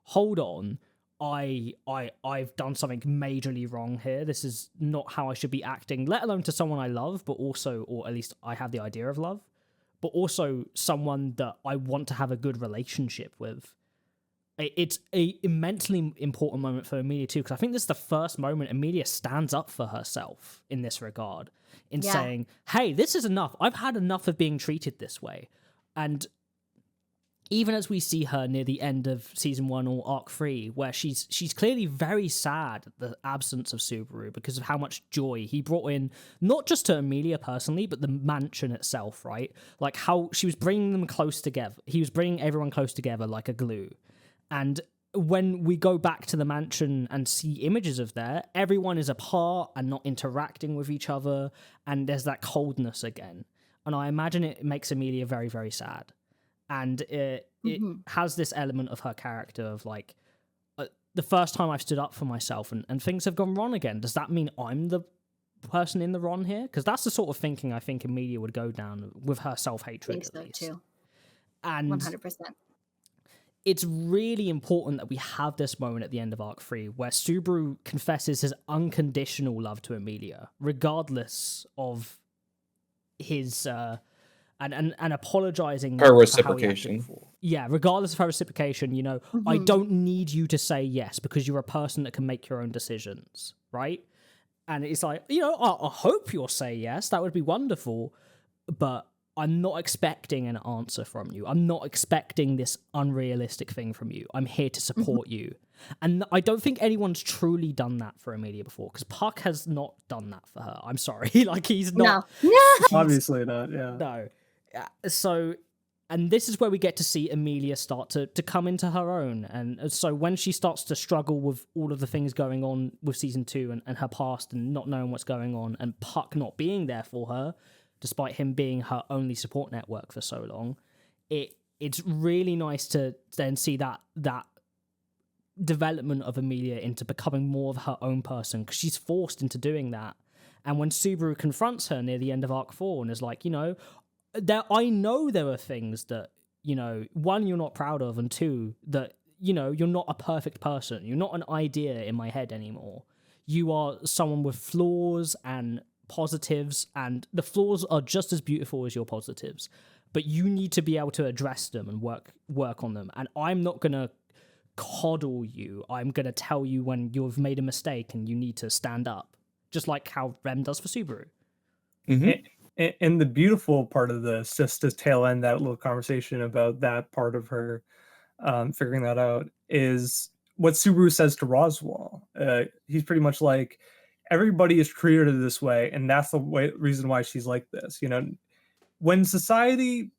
hold on, I've done something majorly wrong here. This is not how I should be acting, let alone to someone I love, but also, or at least I have the idea of love, but also someone that I want to have a good relationship with. It's a immensely important moment for Emilia too, because I think this is the first moment Emilia stands up for herself in this regard, in saying, hey, this is enough. I've had enough of being treated this way. And even as we see her near the end of season 1 or arc 3, where she's clearly very sad at the absence of Subaru because of how much joy he brought in, not just to Emilia personally, but the mansion itself, right? Like how she was bringing them close together. He was bringing everyone close together like a glue. And when we go back to the mansion and see images of there, everyone is apart and not interacting with each other, and there's that coldness again. And I imagine it makes Emilia very, very sad. And it has this element of her character of like, the first time I've stood up for myself and things have gone wrong again. Does that mean I'm the person in the wrong here? Because that's the sort of thinking I think Emilia would go down with her self-hatred.
I think so
least.
too.
And
100%.
It's really important that we have this moment at the end of Arc 3 where Subaru confesses his unconditional love to Emilia, regardless of his and apologizing
her
for
reciprocation.
Yeah, regardless of her reciprocation, I don't need you to say yes because you're a person that can make your own decisions, right? And it's like, I hope you'll say yes. That would be wonderful, but I'm not expecting an answer from you. I'm not expecting this unrealistic thing from you. I'm here to support you. And I don't think anyone's truly done that for Emilia before, because Puck has not done that for her. I'm sorry. Like, he's not.
No.
Obviously not, yeah.
No. So, and this is where we get to see Emilia start to come into her own. And so when she starts to struggle with all of the things going on with season 2 and her past and not knowing what's going on, and Puck not being there for her, despite him being her only support network for so long, it's really nice to then see that development of Emilia into becoming more of her own person, because she's forced into doing that. And when Subaru confronts her near the end of Arc 4 and is like, I know there are things that, one, you're not proud of, and two, that, you're not a perfect person. You're not an idea in my head anymore. you are someone with flaws and positives, and the flaws are just as beautiful as your positives, but you need to be able to address them and work on them. And I'm not gonna coddle you. I'm gonna tell you when you've made a mistake and you need to stand up, just like how Rem does for Subaru.
And the beautiful part of this, just to tail end that little conversation about that part of her figuring that out, is what Subaru says to Roswell. He's pretty much like, everybody is treated this way, and that's the reason why she's like this. When society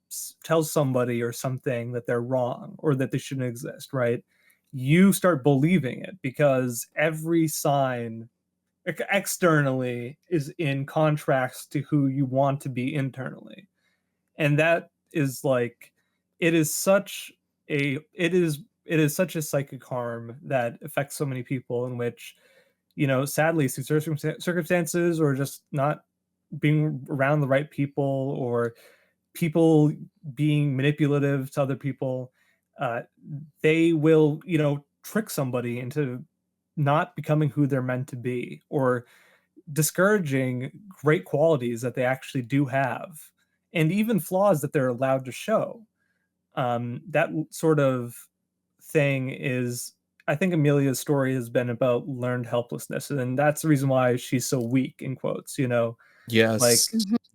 tells somebody or something that they're wrong or that they shouldn't exist, right? You start believing it because every sign externally is in contrast to who you want to be internally. And that is like, it is such a psychic harm that affects so many people, in which, sadly, through circumstances, or just not being around the right people, or people being manipulative to other people, they will, trick somebody into not becoming who they're meant to be, or discouraging great qualities that they actually do have, and even flaws that they're allowed to show. That sort of thing is, I think Emilia's story has been about learned helplessness, and that's the reason why she's so weak, in quotes.
Yes.
Like,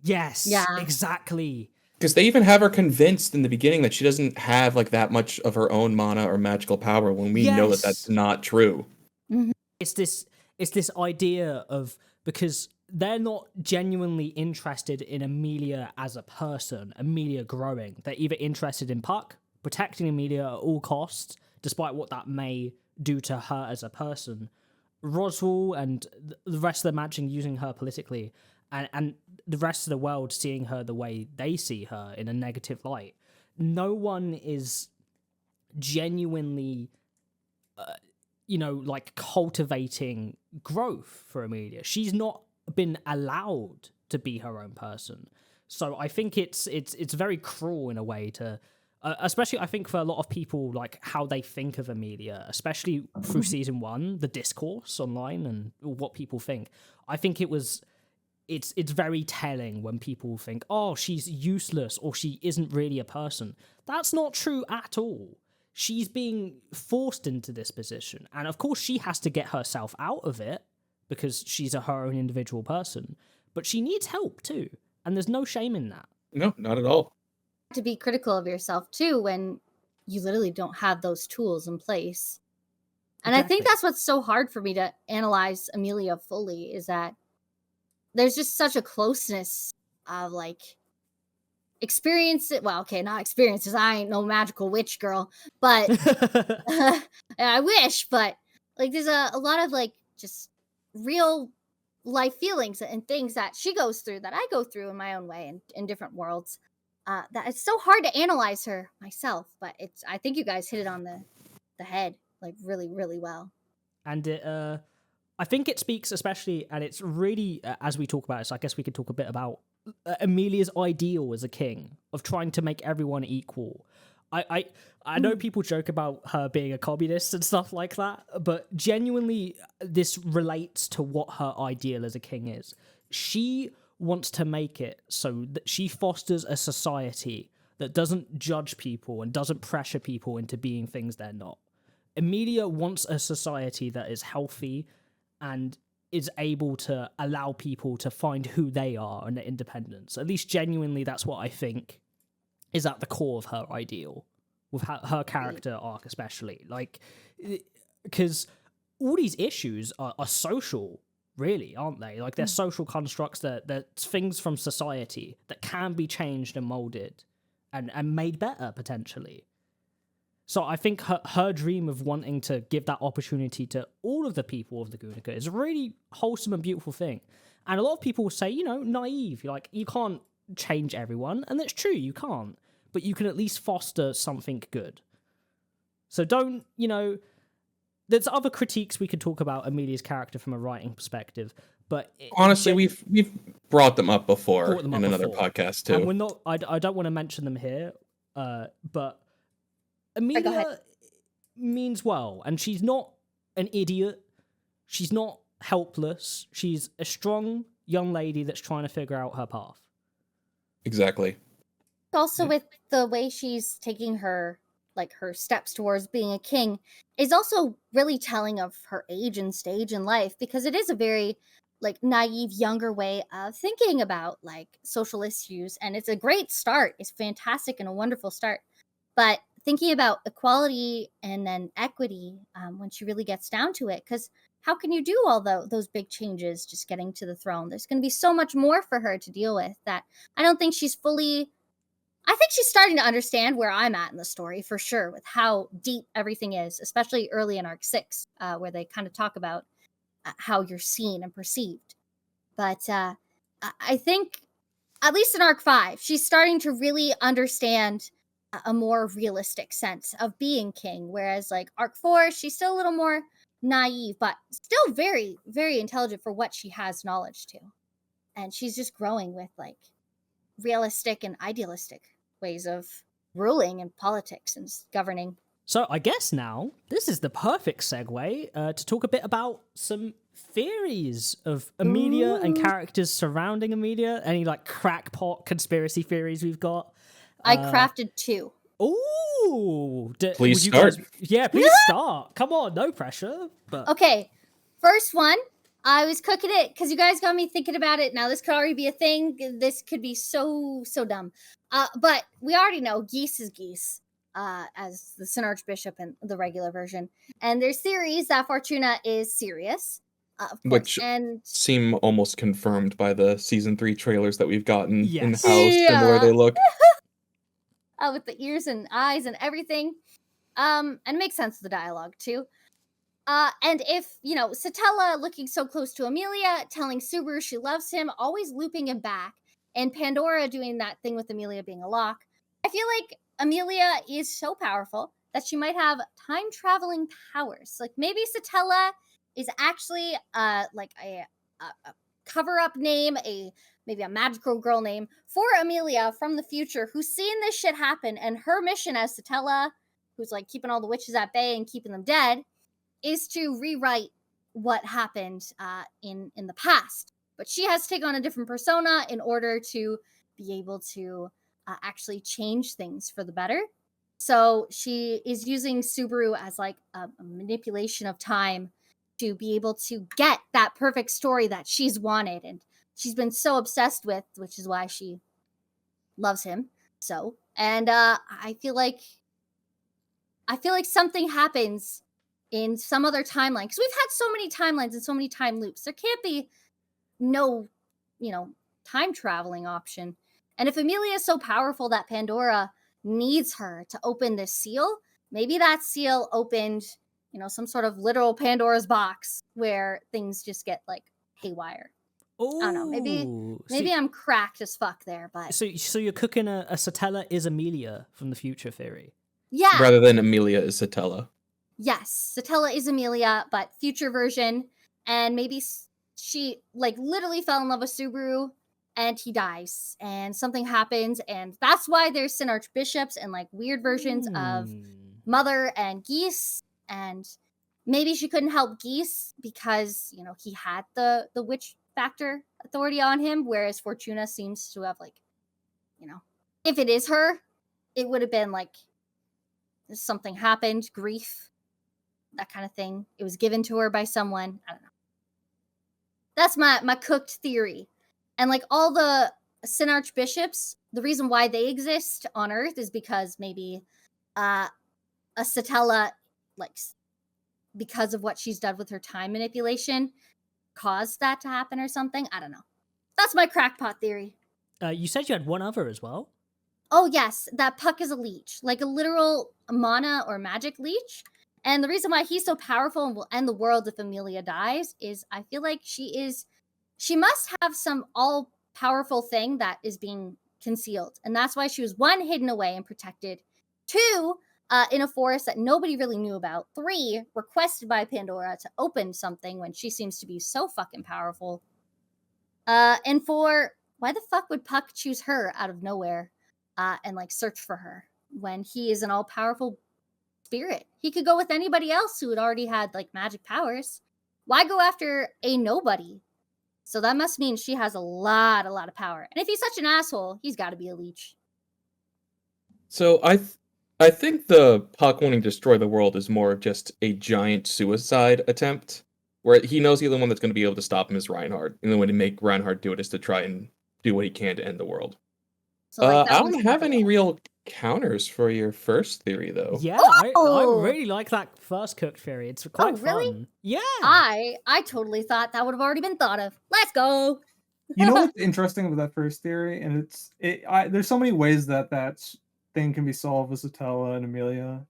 yes,
Yeah.
exactly.
Because they even have her convinced in the beginning that she doesn't have like that much of her own mana or magical power, when we know that that's not true.
It's this idea of, because they're not genuinely interested in Emilia as a person, Emilia growing. They're either interested in Puck, protecting Emilia at all costs, despite what that may do to her as a person. Roswell and the rest of the matching using her politically, and the rest of the world seeing her the way they see her, in a negative light. No one is genuinely cultivating growth for Emilia. She's not been allowed to be her own person. So I think it's very cruel in a way to, especially I think for a lot of people, like how they think of Emilia, especially through season 1, the discourse online and what people think. I think it's very telling when people think, oh, she's useless or she isn't really a person. That's not true at all. She's being forced into this position. And of course, she has to get herself out of it because she's her own individual person. But she needs help too. And there's no shame in that.
No, not at all.
To be critical of yourself too when you literally don't have those tools in place. And
Exactly.
I think that's what's so hard for me to analyze Emilia fully, is that there's just such a closeness of like experience. Well, okay, not experiences. I ain't no magical witch girl, but I wish. But like, there's a lot of like just real life feelings and things that she goes through that I go through in my own way and in different worlds. That it's so hard to analyze her myself, but I think you guys hit it on the head, like really, really well.
And I think it speaks especially, and it's really, as we talk about it, so I guess we could talk a bit about Emilia's ideal as a king, of trying to make everyone equal. I know people joke about her being a communist and stuff like that, but genuinely this relates to what her ideal as a king is. She wants to make it so that she fosters a society that doesn't judge people and doesn't pressure people into being things they're not. Emilia wants a society that is healthy and is able to allow people to find who they are and their independence. At least genuinely, that's what I think is at the core of her ideal, with her character arc especially. Like, because all these issues are social, really, aren't they? Like, they're social constructs, they're things from society that can be changed and molded and made better, potentially. So I think her dream of wanting to give that opportunity to all of the people of the Gunica is a really wholesome and beautiful thing. And a lot of people say, naive, like, you can't change everyone. And that's true, you can't. But you can at least foster something good. So don't, there's other critiques we could talk about Emilia's character from a writing perspective. But
honestly, we've brought them up before in another podcast too.
And we're not, I don't want to mention them here, but Emilia means well, and she's not an idiot. She's not helpless. She's a strong young lady that's trying to figure out her path.
Exactly.
Also, with the way she's taking her steps towards being a king is also really telling of her age and stage in life, because it is a very naive younger way of thinking about social issues, and it's a great start. It's fantastic and a wonderful start, but thinking about equality and then equity when she really gets down to it, because how can you do all those big changes just getting to the throne? There's going to be so much more for her to deal with that I don't think she's fully. I think she's starting to understand where I'm at in the story, for sure, with how deep everything is, especially early in Arc 6, where they kind of talk about how you're seen and perceived. But I think, at least in Arc 5, she's starting to really understand a more realistic sense of being king, whereas Arc 4, she's still a little more naive, but still very, very intelligent for what she has knowledge to. And she's just growing with realistic and idealistic ways of ruling and politics and governing.
So I guess now this is the perfect segue to talk a bit about some theories of Emilia and characters surrounding Emilia. Any crackpot conspiracy theories we've got?
I crafted 2.
Ooh!
Please start.
Please start. Come on, no pressure. But
okay, first one. I was cooking it because you guys got me thinking about it. Now, this could already be a thing. This could be so dumb. But we already know geese is geese as the Sin Archbishop in the regular version. And there's theories that Fortuna is Sirius, of course.
Which
and
seem almost confirmed by the Season 3 trailers that we've gotten
Yes.
in how similar they look.
with the ears and eyes and everything. And it makes sense with the dialogue, too. And if, Satella looking so close to Emilia, telling Subaru she loves him, always looping him back, and Pandora doing that thing with Emilia being a lock, I feel like Emilia is so powerful that she might have time-traveling powers. Maybe Satella is actually a cover-up name, maybe a magical girl name for Emilia from the future who's seen this shit happen, and her mission as Satella, who's keeping all the witches at bay and keeping them dead, is to rewrite what happened in the past. But she has to take on a different persona in order to be able to actually change things for the better. So she is using Subaru as a manipulation of time to be able to get that perfect story that she's wanted and she's been so obsessed with, which is why she loves him so. And I feel like something happens in some other timeline, because we've had so many timelines and so many time loops. There can't be no, time traveling option. And if Emilia is so powerful that Pandora needs her to open this seal, maybe that seal opened, some sort of literal Pandora's box where things just get haywire.
Ooh.
I don't know. Maybe I'm cracked as fuck there, but
so you're cooking a Satella is Emilia from the future theory.
Yeah.
Rather than Emilia is Satella.
Yes, Satella is Emilia, but future version. And maybe she literally fell in love with Subaru and he dies and something happens. And that's why there's Sin Archbishops and weird versions of Mother and Geese. And maybe she couldn't help Geese because, he had the witch factor authority on him. Whereas Fortuna seems to have if it is her, it would have been something happened, grief, that kind of thing. It was given to her by someone. I don't know. That's my cooked theory. And all the Sin Archbishops, the reason why they exist on Earth is because maybe a Satella, because of what she's done with her time manipulation, caused that to happen or something. I don't know. That's my crackpot theory.
You said you had one other as well?
Oh, yes. That Puck is a leech, a literal mana or magic leech. And the reason why he's so powerful and will end the world if Emilia dies is I feel like she must have some all-powerful thing that is being concealed. And that's why she was, 1, hidden away and protected, 2, in a forest that nobody really knew about, 3, requested by Pandora to open something when she seems to be so fucking powerful. And 4, why the fuck would Puck choose her out of nowhere and search for her when he is an all-powerful spirit? He could go with anybody else who had already had magic powers. Why go after a nobody? So that must mean she has a lot of power. And if he's such an asshole, he's got to be a leech.
So I think the Puck wanting to destroy the world is more of just a giant suicide attempt, where he knows the only one that's going to be able to stop him is Reinhardt, and the way to make Reinhardt do it is to try and do what he can to end the world.
So, like,
I don't have any real counters for your first theory, though.
Yeah, I really like that first cooked theory. It's quite
really?
fun. Yeah.
I totally thought that would have already been thought of. Let's go.
You know what's interesting about that first theory, and there's so many ways that thing can be solved with Satella and Emilia.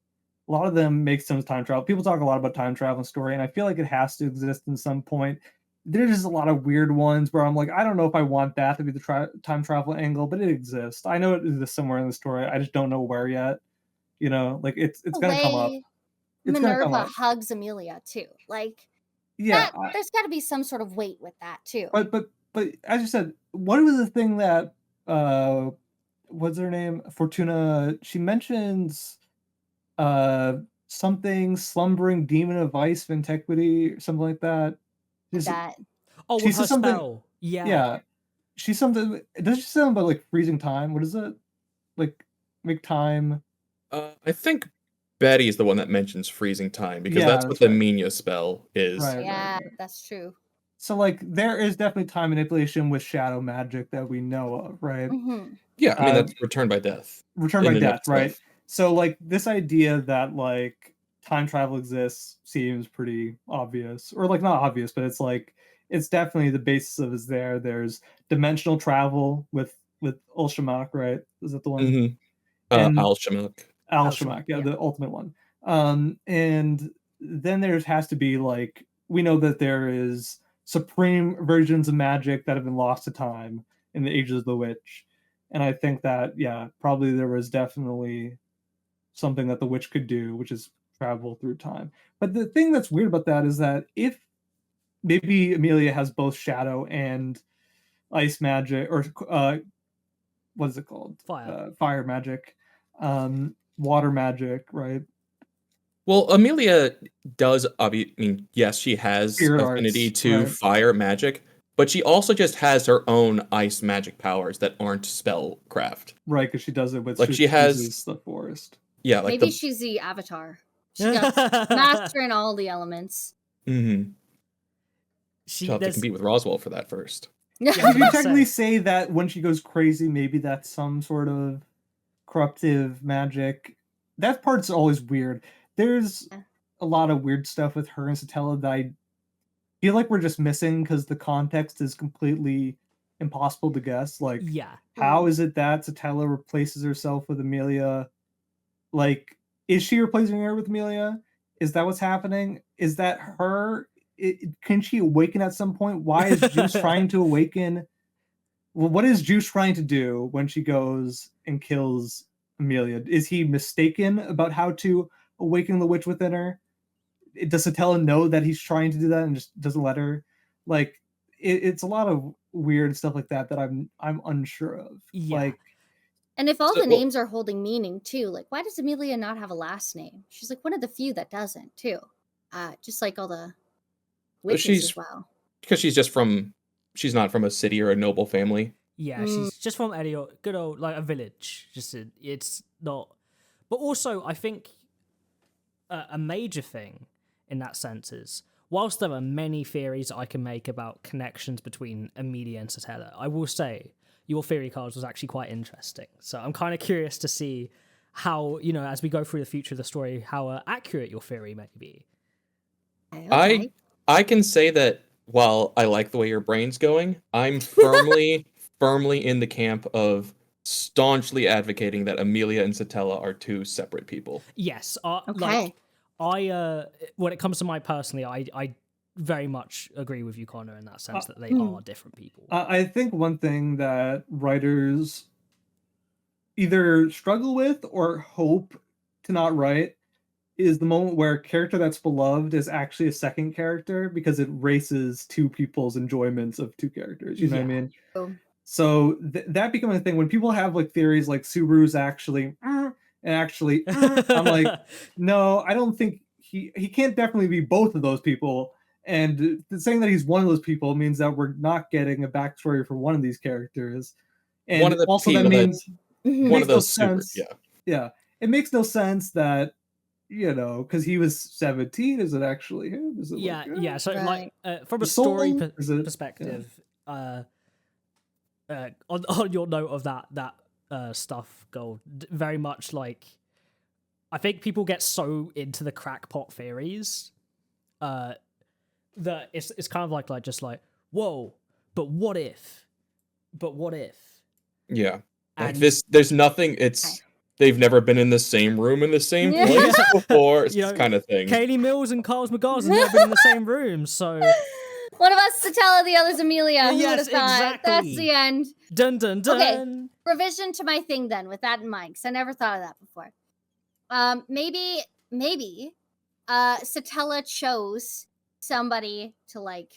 A lot of them make sense time travel. People talk a lot about time travel story, and I feel like it has to exist in some point. There's just a lot of weird ones where I'm like, I don't know if I want that to be the time travel angle, but it exists. I know it exists somewhere in the story. I just don't know where yet. You know, like it's gonna come up. It's
Minerva hugs Emilia too. Like, yeah, there's got to be some sort of weight with that too.
But as you said, what was the thing that what's her name? Fortuna. She mentions something slumbering demon of ice of antiquity, something like that.
Oh, she says something. Spell.
Yeah. She's something. Does she say something about like freezing time? What is it? Like make time.
I think Betty is the one that mentions freezing time because that's what the Minya spell is.
Right. That's true.
So like there is definitely time manipulation with shadow magic that we know of, right?
Mm-hmm.
Yeah, I mean that's return by death.
Return by death, right? So like this idea that like time travel exists seems pretty obvious, or like not obvious, but it's like it's definitely the basis of is there. There's dimensional travel with Ulshamach, right? Is that the one?
Mm-hmm.
Alshamach, yeah, the ultimate one. And then there has to be like we know that there is supreme versions of magic that have been lost to time in the Ages of the Witch, and I think that probably there was definitely something that the witch could do, which is travel through time. But the thing that's weird about that is that if maybe Emilia has both shadow and ice magic, or what is it called? Fire magic, water magic, right?
Well, Emilia does. I mean, yes, she has affinity to fire magic, but she also just has her own ice magic powers that aren't spellcraft.
Right, because she does it with
like she has
the forest.
Yeah, like
maybe she's the avatar. She got master in all the elements.
Mm-hmm. She'll have to compete with Roswell for that first.
Did you technically say that when she goes crazy, maybe that's some sort of corruptive magic? That part's always weird. There's a lot of weird stuff with her and Satella that I feel like we're just missing because the context is completely impossible to guess. Like, how is it that Satella replaces herself with Emilia? Like, is she replacing her with Emilia? Is that what's happening? Is that her? Can she awaken at some point? Why is Juice trying to awaken? Well, what is Juice trying to do when she goes and kills Emilia? Is he mistaken about how to awaken the witch within her? Does Satella know that he's trying to do that and just doesn't let her? Like, it's a lot of weird stuff like that I'm unsure of. Like,
and if all the names are holding meaning too, like why does Emilia not have a last name? She's like one of the few that doesn't too. Just like all the witches as well.
Because she's not from a city or a noble family.
Yeah, she's just from any good old like a village. It's not. But also, I think a major thing in that sense is, whilst there are many theories I can make about connections between Emilia and Satella, I will say your theory, Kyles, was actually quite interesting. So I'm kind of curious to see how, as we go through the future of the story, how accurate your theory may be.
Okay.
I can say that while I like the way your brain's going, I'm firmly in the camp of staunchly advocating that Emilia and Satella are two separate people.
Yes. Okay. When it comes to mine personally, I very much agree with you, Connor, in that sense that they are different people.
I think one thing that writers either struggle with or hope to not write is the moment where a character that's beloved is actually a second character, because it races two people's enjoyments of two characters. You know what I mean? So that becomes a thing when people have like theories like Subaru's actually and actually I'm like, no, I don't think he can't definitely be both of those people And saying that he's one of those people means that we're not getting a backstory for one of these characters. And
one of the
also that means
one of those
sense. Yeah. It makes no sense that, because he was 17, is it actually him? Is it
So
Right.
from a story perspective, on your note of that stuff, Gold, very much like, I think people get so into the crackpot theories that it's kind of like just like, whoa, but what if?
Yeah.
And
there's nothing, they've never been in the same room in the same place before. It's kind of thing.
KylesMigyles and KylesMigyles have never been in the same room, so
one of us is Satella, the other's Emilia. Who
yes,
would have thought?
exactly.
That's the end.
Dun dun dun.
Okay, revision to my thing then, with that in mind, because I never thought of that before. Maybe Satella chose somebody to like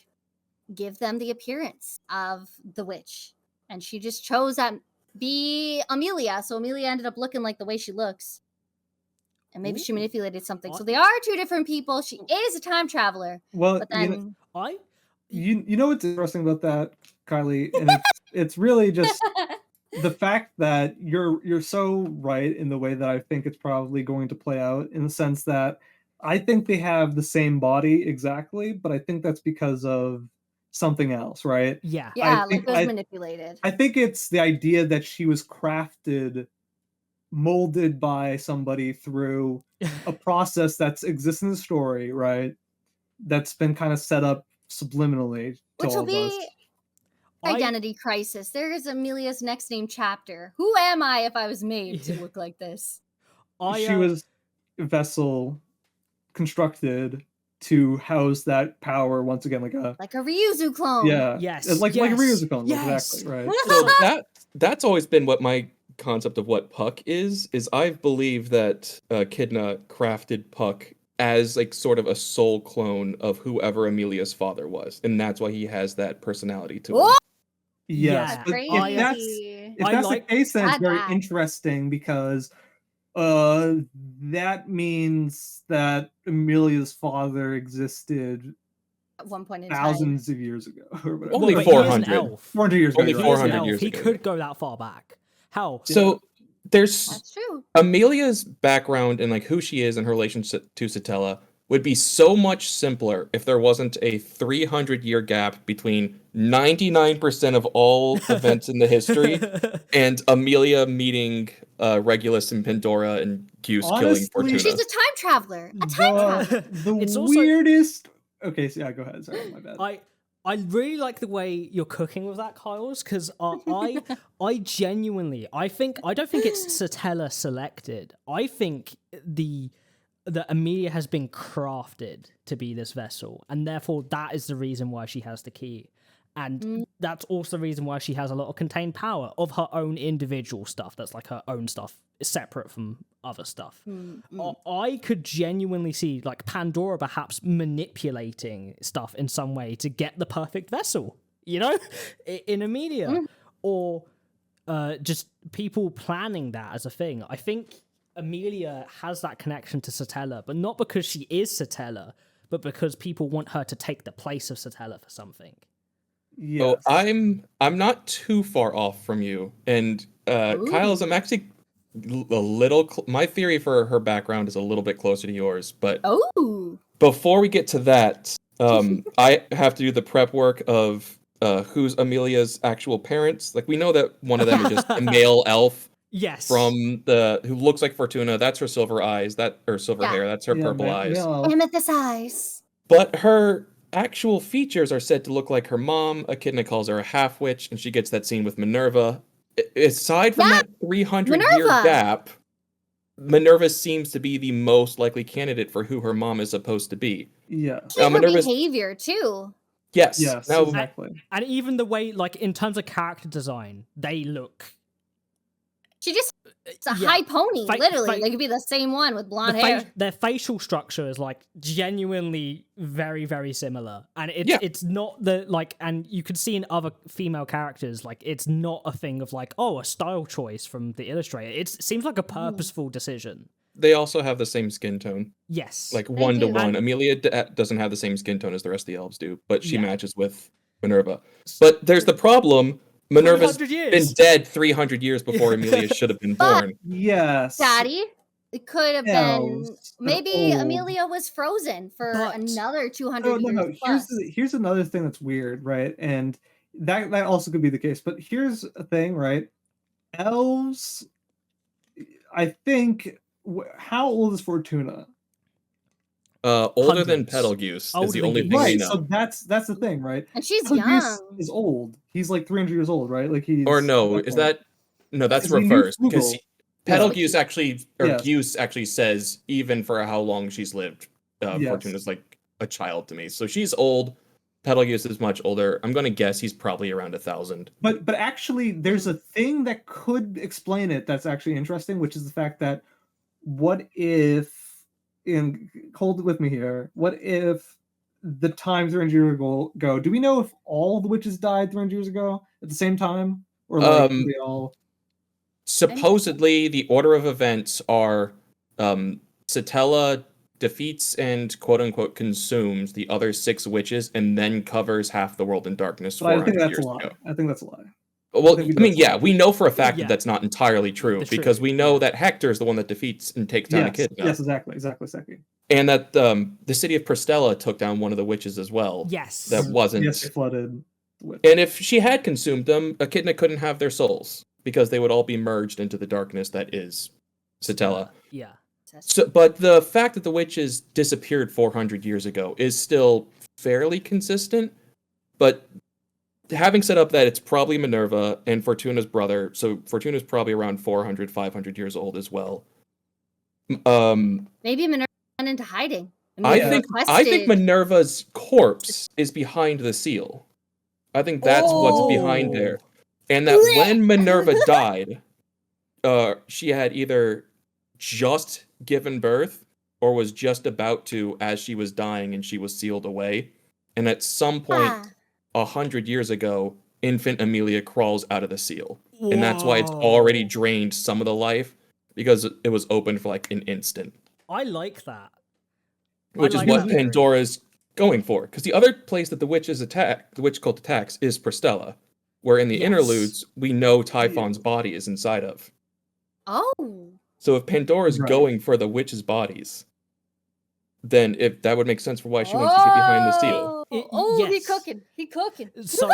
give them the appearance of the witch, and she just chose that be Emilia, so Emilia ended up looking like the way she looks, and maybe she manipulated something. So they are two different people. She is a time traveler.
Well,
but then
you know what's interesting about that, Kylie, and it's really just the fact that you're so right in the way that I think it's probably going to play out, in the sense that I think they have the same body exactly, but I think that's because of something else, right?
Yeah,
like it was manipulated.
I think it's the idea that she was crafted, molded by somebody through a process that exists in the story, right? That's been kind of set up subliminally to
Which
all
will
of us.
be identity crisis. There is Emilia's next name chapter. Who am I if I was made to look like this?
She was a vessel constructed to house that power once again, like a
Ryuzu clone.
Yeah.
Yes.
Like a Ryuzu clone,
yes.
Exactly, right.
So that's always been what my concept of what Puck is I believe that Kidna crafted Puck as like sort of a soul clone of whoever Emilia's father was, and that's why he has that personality to him.
Yes, but if that's the case, then it's very interesting, because that means that Emilia's father existed
at one point in
thousands of years ago.
Only 400.
400 years ago.
Only 400 years
ago.
He
could go that far back. How?
So there's
that's true.
Emilia's background and like who she is and her relationship to Satella would be so much simpler if there wasn't a 300-year gap between 99% of all events in the history and Emilia meeting Regulus and Pandora and Goose killing Fortuna.
She's a time traveler.
The weirdest... Okay, so yeah, go ahead. Sorry, my bad.
I really like the way you're cooking with that, Kyles, because I genuinely, I don't think it's Satella selected. I think that Emilia has been crafted to be this vessel, and therefore that is the reason why she has the key. And that's also the reason why she has a lot of contained power of her own individual stuff. That's like her own stuff, separate from other stuff. I could genuinely see like Pandora perhaps manipulating stuff in some way to get the perfect vessel, in Emilia. Or just people planning that as a thing. I think Emilia has that connection to Satella, but not because she is Satella, but because people want her to take the place of Satella for something.
Yes.
So I'm not too far off from you, and Kyles, I'm actually a little. My theory for her background is a little bit closer to yours, but before we get to that, I have to do the prep work of who's Emilia's actual parents. Like we know that one of them is just a male elf.
Yes.
From who looks like Fortuna. That's her silver eyes. Silver hair. That's her purple eyes.
Amethyst eyes.
But her actual features are said to look like her mom. Echidna calls her a half witch, and she gets that scene with Minerva. Aside from that 300-year gap, Minerva seems to be the most likely candidate for who her mom is supposed to be.
Yeah.
Her behavior too.
Yes.
Now, exactly.
And even the way, like in terms of character design, they look.
It's a high pony, literally. They could be the same one with blonde hair.
Their facial structure is like genuinely very, very similar. And it's not and you can see in other female characters, like it's not a thing of like, a style choice from the illustrator. It seems like a purposeful decision.
they also have the same skin tone.
Yes.
Like
They
1 to
do.
1. Amelia doesn't have the same skin tone as the rest of the elves do, but she
Yeah.
matches with Minerva. But there's the problem. Minerva's
300 years.
been dead 300 years before Amelia should have been
But-
born.
Yes.
Daddy, it could have been
Elves are
maybe
old.
Amelia was frozen for
But-
another 200
No.
years plus.
Here's another thing that's weird, right? And that also could be the case. But here's a thing, right? Elves, I think. How old is Fortuna?
Older than
Hundreds.
Betelgeuse
Older
is the
than
only
Geese.
thing we
Right.
know.
So that's the thing, right?
And she's
Betelgeuse
young.
is old. He's like 300 years old, right? Like he's.
Or no,
at
is
point.
that no? That's
Is he new
reversed because
Google?
Betelgeuse actually or
Yes.
Geuse actually says even for how long she's lived,
Yes.
Fortuna's like a child to me. So she's old. Betelgeuse is much older. I'm gonna guess he's probably around 1,000.
But actually, there's a thing that could explain it that's actually interesting, which is the fact that what if, and hold it with me here, what if the time 300 years ago, do we know if all the witches died 300 years ago at the same time? Or like they all...
Supposedly, the order of events are Satella defeats and quote-unquote consumes the other 6 witches and then covers half the world in darkness
But I think
400
that's a
years
lie.
ago.
I think that's a lie.
Well,
I think we
I mean,
know.
yeah, we know for a fact
Yeah.
that that's not entirely true
That's true.
because we know that Hector is the one that defeats and takes down
Yes,
Echidna.
yes, exactly.
And that the city of Pristella took down one of the witches as well.
Yes.
That wasn't.
Yes, they flooded.
And if she had consumed them, Echidna couldn't have their souls because they would all be merged into the darkness that is Satella.
Yeah.
So, but the fact that the witches disappeared 400 years ago is still fairly consistent. But having set up that it's probably Minerva and Fortuna's brother, so Fortuna's probably around 400, 500 years old as well.
Maybe Minerva went into hiding.
I
Maybe
think
requested-
Minerva's corpse is behind the seal. I think that's what's behind
Oh.
there. And that when Minerva died, she had either just given birth or was just about to as she was dying and she was sealed away. And at some point,
Ah.
100 years ago, infant Emilia crawls out of the seal. And that's why it's
Whoa.
already drained some of the life because it was open for like an instant.
I like that.
Which
like
is what
that theory.
Pandora's going for. Because the other place that the witch cult attacks is Pristella, where in the
Yes.
interludes, we know Typhon's body is inside of.
Oh.
So if Pandora's
Right.
going for the witches' bodies, then that would make sense for why she wants to get behind the seal.
Oh, he
Yes.
cooking. He cooking.
So,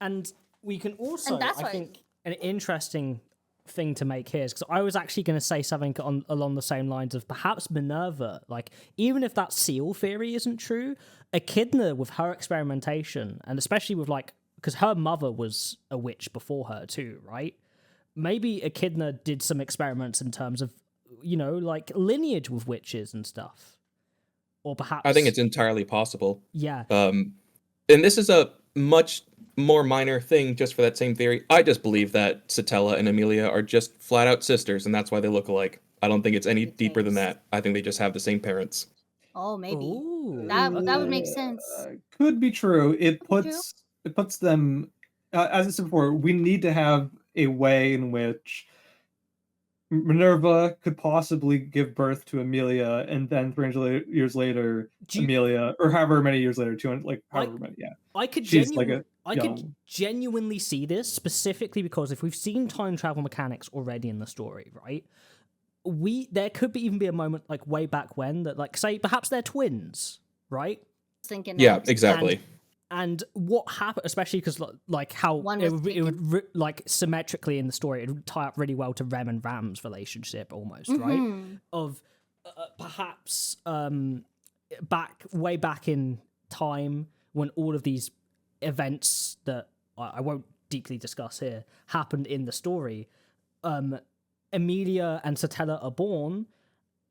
and we can also,
And that's
I
why-
think, an interesting thing to make here is because I was actually going to say something along the same lines of perhaps Minerva, like, even if that seal theory isn't true, Echidna with her experimentation, and especially with, like, because her mother was a witch before her too, right? Maybe Echidna did some experiments in terms of, you know, like, lineage with witches and stuff. Or perhaps...
I think it's entirely possible.
Yeah.
And this is a much more minor thing just for that same theory. I just believe that Satella and Emilia are just flat out sisters, and that's why they look alike. I don't think it's any deeper than that. I think they just have the same parents.
Oh, maybe.
Ooh.
That would make sense.
Could be true. It
Could be
puts them, as I said before, we need to have a way in which Minerva could possibly give birth to Emilia, and then 300 years later, Emilia, or however many years later, 200, like however many, yeah.
I could
She's like
I could genuinely see this specifically because if we've seen time travel mechanics already in the story, right? There could even be a moment like way back when that, like, say perhaps they're twins, right?
Thinking
Yeah,
that.
exactly.
And what happened, especially because like how
One
it
was
would like symmetrically in the story, it would tie up really well to Rem and Ram's relationship almost, right?
Mhm.
Of perhaps way back in time when all of these events that I won't deeply discuss here happened in the story. Emilia and Satella are born,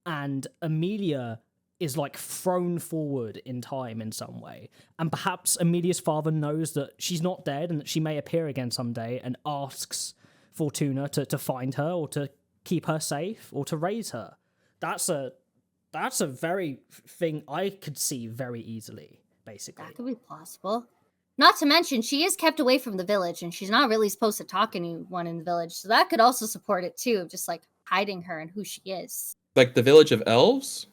and Emilia is like thrown forward in time in some way. And perhaps Emilia's father knows that she's not dead and that she may appear again someday and asks Fortuna to find her or to keep her safe or to raise her. That's a very thing I could see very easily, basically.
That could be possible. Not to mention, she is kept away from the village, and she's not really supposed to talk to anyone in the village. So that could also support it too, of just like hiding her and who she is.
Like the village of elves?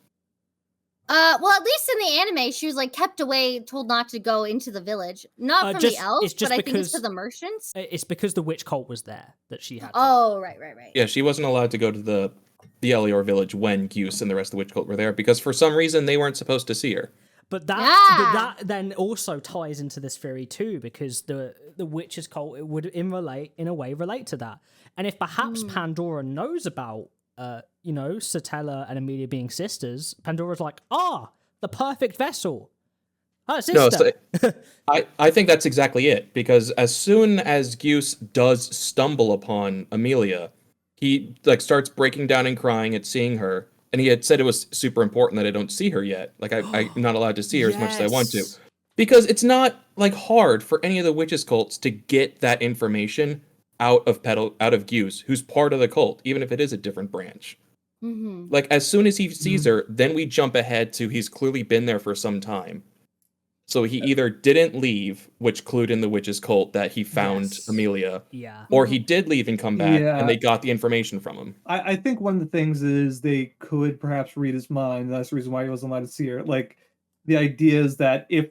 Well, at least in the anime, she was like kept away, told not to go into the village. Not from the elves, but I think it's to the merchants.
It's because the witch cult was there that she had to.
Oh, right.
Yeah, she wasn't allowed to go to the Elior village when Gyus and the rest of the witch cult were there because for some reason they weren't supposed to see her.
But that then also ties into this theory too, because the witches cult it would in a way relate to that. And if perhaps Pandora knows about Satella and Emilia being sisters, Pandora's like, the perfect vessel. Her sister.
No, I think that's exactly it, because as soon as Gyus does stumble upon Emilia, he like starts breaking down and crying at seeing her. And he had said it was super important that I don't see her yet. Like, I'm not allowed to see her as much as I want to. Because it's not, like, hard for any of the witches' cults to get that information out of Gyus, who's part of the cult, even if it is a different branch.
Mm-hmm.
Like, as soon as he sees her, then we jump ahead to he's clearly been there for some time. So he either didn't leave, which clued in the witches' cult that he found Emilia, or he did leave and come back, and they got the information from him.
I think one of the things is they could perhaps read his mind. That's the reason why he wasn't allowed to see her. Like, the idea is that if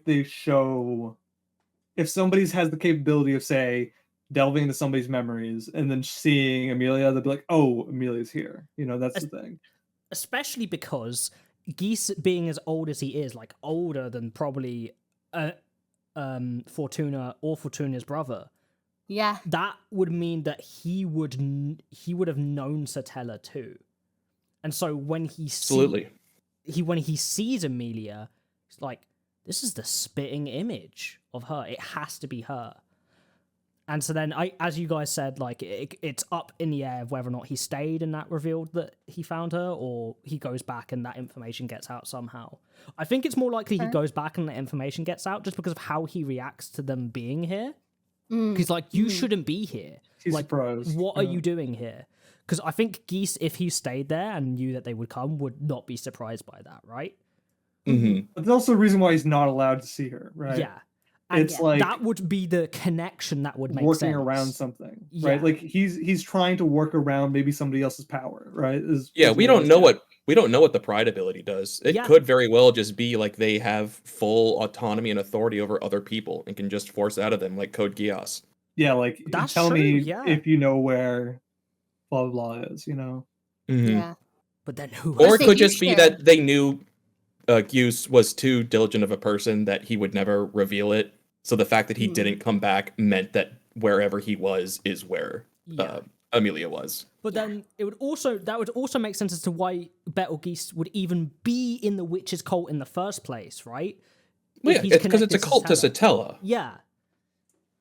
somebody has the capability of, say, delving into somebody's memories and then seeing Emilia, they'll be like, oh, Emilia's here. That's the thing.
Especially because Geese, being as old as he is, like older than probably Fortuna or Fortuna's brother, that would mean that he would have known Satella too. And so when he sees Emilia, it's like, this is the spitting image of her. It has to be her. And so then, as you guys said, like it's up in the air of whether or not he stayed and that revealed that he found her, or he goes back and that information gets out somehow. I think it's more likely he goes back and the information gets out just because of how he reacts to them being here. He's like, you shouldn't be here.
He's
like,
surprised.
What are you doing here? Because I think Geese, if he stayed there and knew that they would come, would not be surprised by that, right?
Mm-hmm.
But there's also a reason why he's not allowed to see her, right?
Yeah. And
it's like
that would be the connection that would make
working
sense.
around something, right? Like he's trying to work around maybe somebody else's power, right?
We don't know what the pride ability does. It could very well just be like they have full autonomy and authority over other people and can just force out of them like Code Geass.
Yeah, like tell me if you know where blah blah blah is,
Mm-hmm.
Yeah.
But then who?
Or it could just be that they knew Gyus was too diligent of a person that he would never reveal it. So the fact that he didn't come back meant that wherever he was is where Emilia was.
But then that would also make sense as to why Betelgeuse would even be in the witches' cult in the first place, right?
Well, yeah, it's because it's a cult to Satella.
Yeah.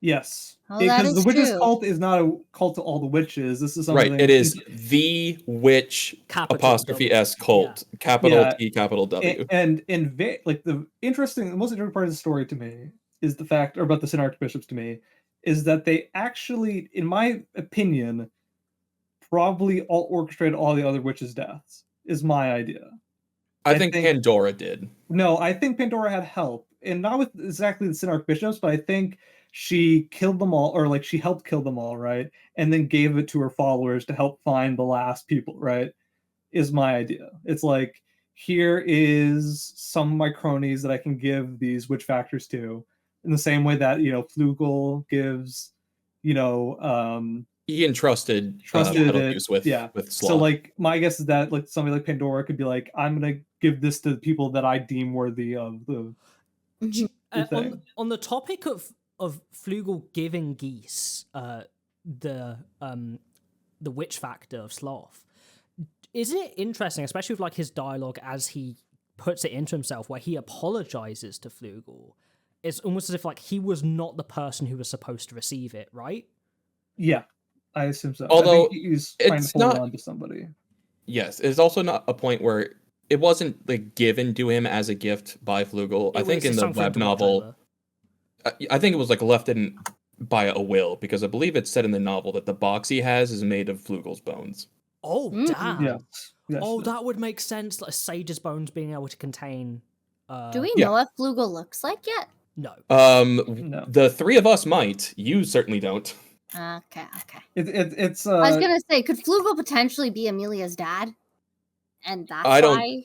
Yes.
Oh,
because the witches' cult is not a cult to all the witches. This is something
right. It is the witch ''S cult, capital T, capital W.
And like the most interesting part of the story to me is the fact, or about the Sin Archbishops to me, is that they actually, in my opinion, probably all orchestrated all the other witches' deaths. Is my idea.
I think Pandora did.
No, I think Pandora had help, and not with exactly the Sin Archbishops, but I think she killed them all, or like she helped kill them all, right? And then gave it to her followers to help find the last people, right? Is my idea. It's like, here is some of my cronies that I can give these witch factors to, in the same way that Flugel gives, he
entrusted Betelgeuse with Sloth.
So like my guess is that like somebody like Pandora could be like, I'm gonna give this to the people that I deem worthy of the thing.
On the topic of Flugel giving Geese the witch factor of Sloth, isn't it interesting, especially with like his dialogue as he puts it into himself, where he apologizes to Flugel? It's almost as if like he was not the person who was supposed to receive it, right?
Yeah, I assume so.
Although
I think he's trying to hold on to somebody.
Yes, it's also not a point where it wasn't like given to him as a gift by Flugel. I think in the web novel, I think it was like left in by a will, because I believe it's said in the novel that the box he has is made of Flugel's bones.
Oh, damn.
Yes.
Oh, that would make sense. Like Sage's bones being able to contain.
Do we know what Flugel looks like yet?
No.
No.
The three of us might. You certainly don't.
Okay.
It's
I was gonna say, could Flugel potentially be Emilia's dad? and that's
I don't-
why.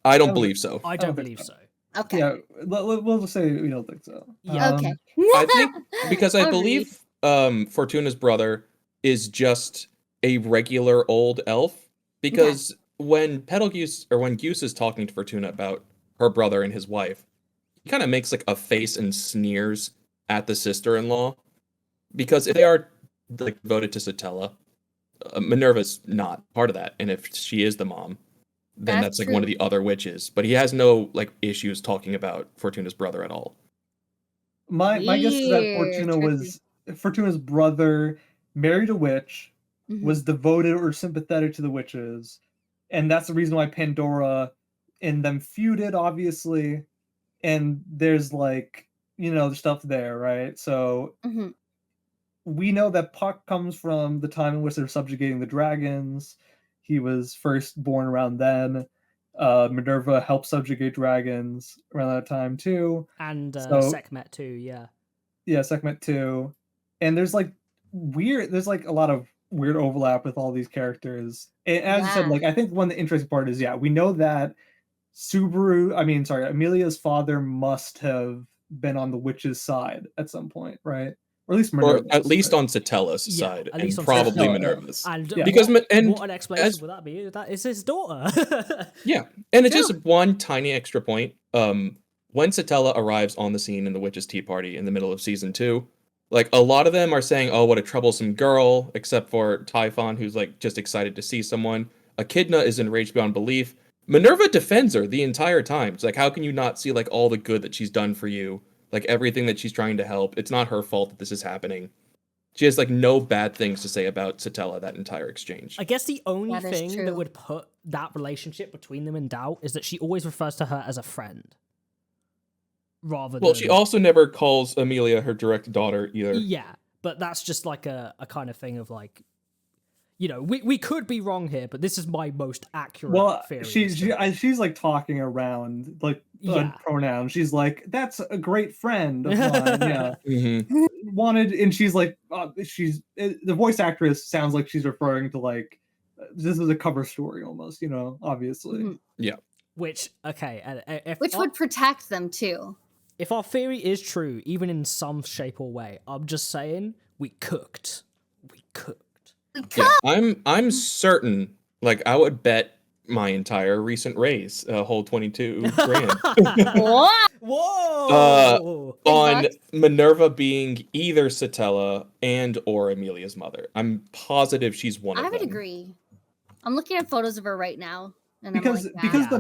I don't believe so.
I don't believe so.
Okay.
Yeah, we'll just say we don't think so.
Yeah.
Okay.
I think because I
Agreed.
believe Fortuna's brother is just a regular old elf. Because when when Goose is talking to Fortuna about her brother and his wife, he kind of makes like a face and sneers at the sister-in-law. Because if they are like devoted to Satella, Minerva's not part of that. And if she is the mom, then that's like one of
true.
the other witches. But he has no like issues talking about Fortuna's brother at all.
My guess is that
Weird,
Fortuna's brother married a witch,
Mhm.
was devoted or sympathetic to the witches, and that's the reason why Pandora and them feuded, obviously. And there's like, stuff there, right? So
Mhm.
we know that Puck comes from the time in which they're subjugating the dragons. He was first born around then. Minerva helped subjugate dragons around that time too.
And
So-
Sekhmet too, yeah.
Yeah, Sekhmet too. And there's like a lot of weird overlap with all these characters. And as I said,
Yeah.
like I think one of the interesting part is, we know that Emilia's father must have been on the witch's side at some point, right? Or at least Minerva's,
Or at least
right?
on Satella's
Yeah,
side,
at
and
least on
probably
Satella, yeah.
Minerva's.
And
Yeah.
Because
what an
as-
explanation would that be? That is his daughter.
Yeah, and it's
True.
just one tiny extra point. When Satella arrives on the scene in the Witches' Tea Party in the middle of season 2, like a lot of them are saying, "Oh, what a troublesome girl," except for Typhon, who's like just excited to see someone. Echidna is enraged beyond belief. Minerva defends her the entire time. It's like, how can you not see like all the good that she's done for you? Like everything that she's trying to help. It's not her fault that this is happening. She has like no bad things to say about Satella that entire exchange.
I guess the only
That is
thing
true.
that would put that relationship between them in doubt is that she always refers to her as a friend. Rather
Well,
than...
she also never calls Emilia her direct daughter either.
Yeah, but that's just like a kind of thing of like, we could be wrong here, but this is my most accurate theory.
She's like talking around like
Yeah.
pronouns. She's like, "That's a great friend of mine." Yeah,
Mm-hmm.
wanted, and she's like, the voice actress sounds like she's referring to like this is a cover story almost, obviously.
Mhm.
Which, okay,
Which would protect them too.
if our theory is true, even in some shape or way, I'm just saying, we cooked.
Yeah, I'm certain. Like, I would bet my entire recent raise, a whole 22 grand,
What?
Whoa!
Big
on
bucks.
Minerva being either Satella and or Emilia's mother. I'm positive she's one of
I
them.
would agree. I'm looking at photos of her right now, and
Because
I'm like,
because
yeah.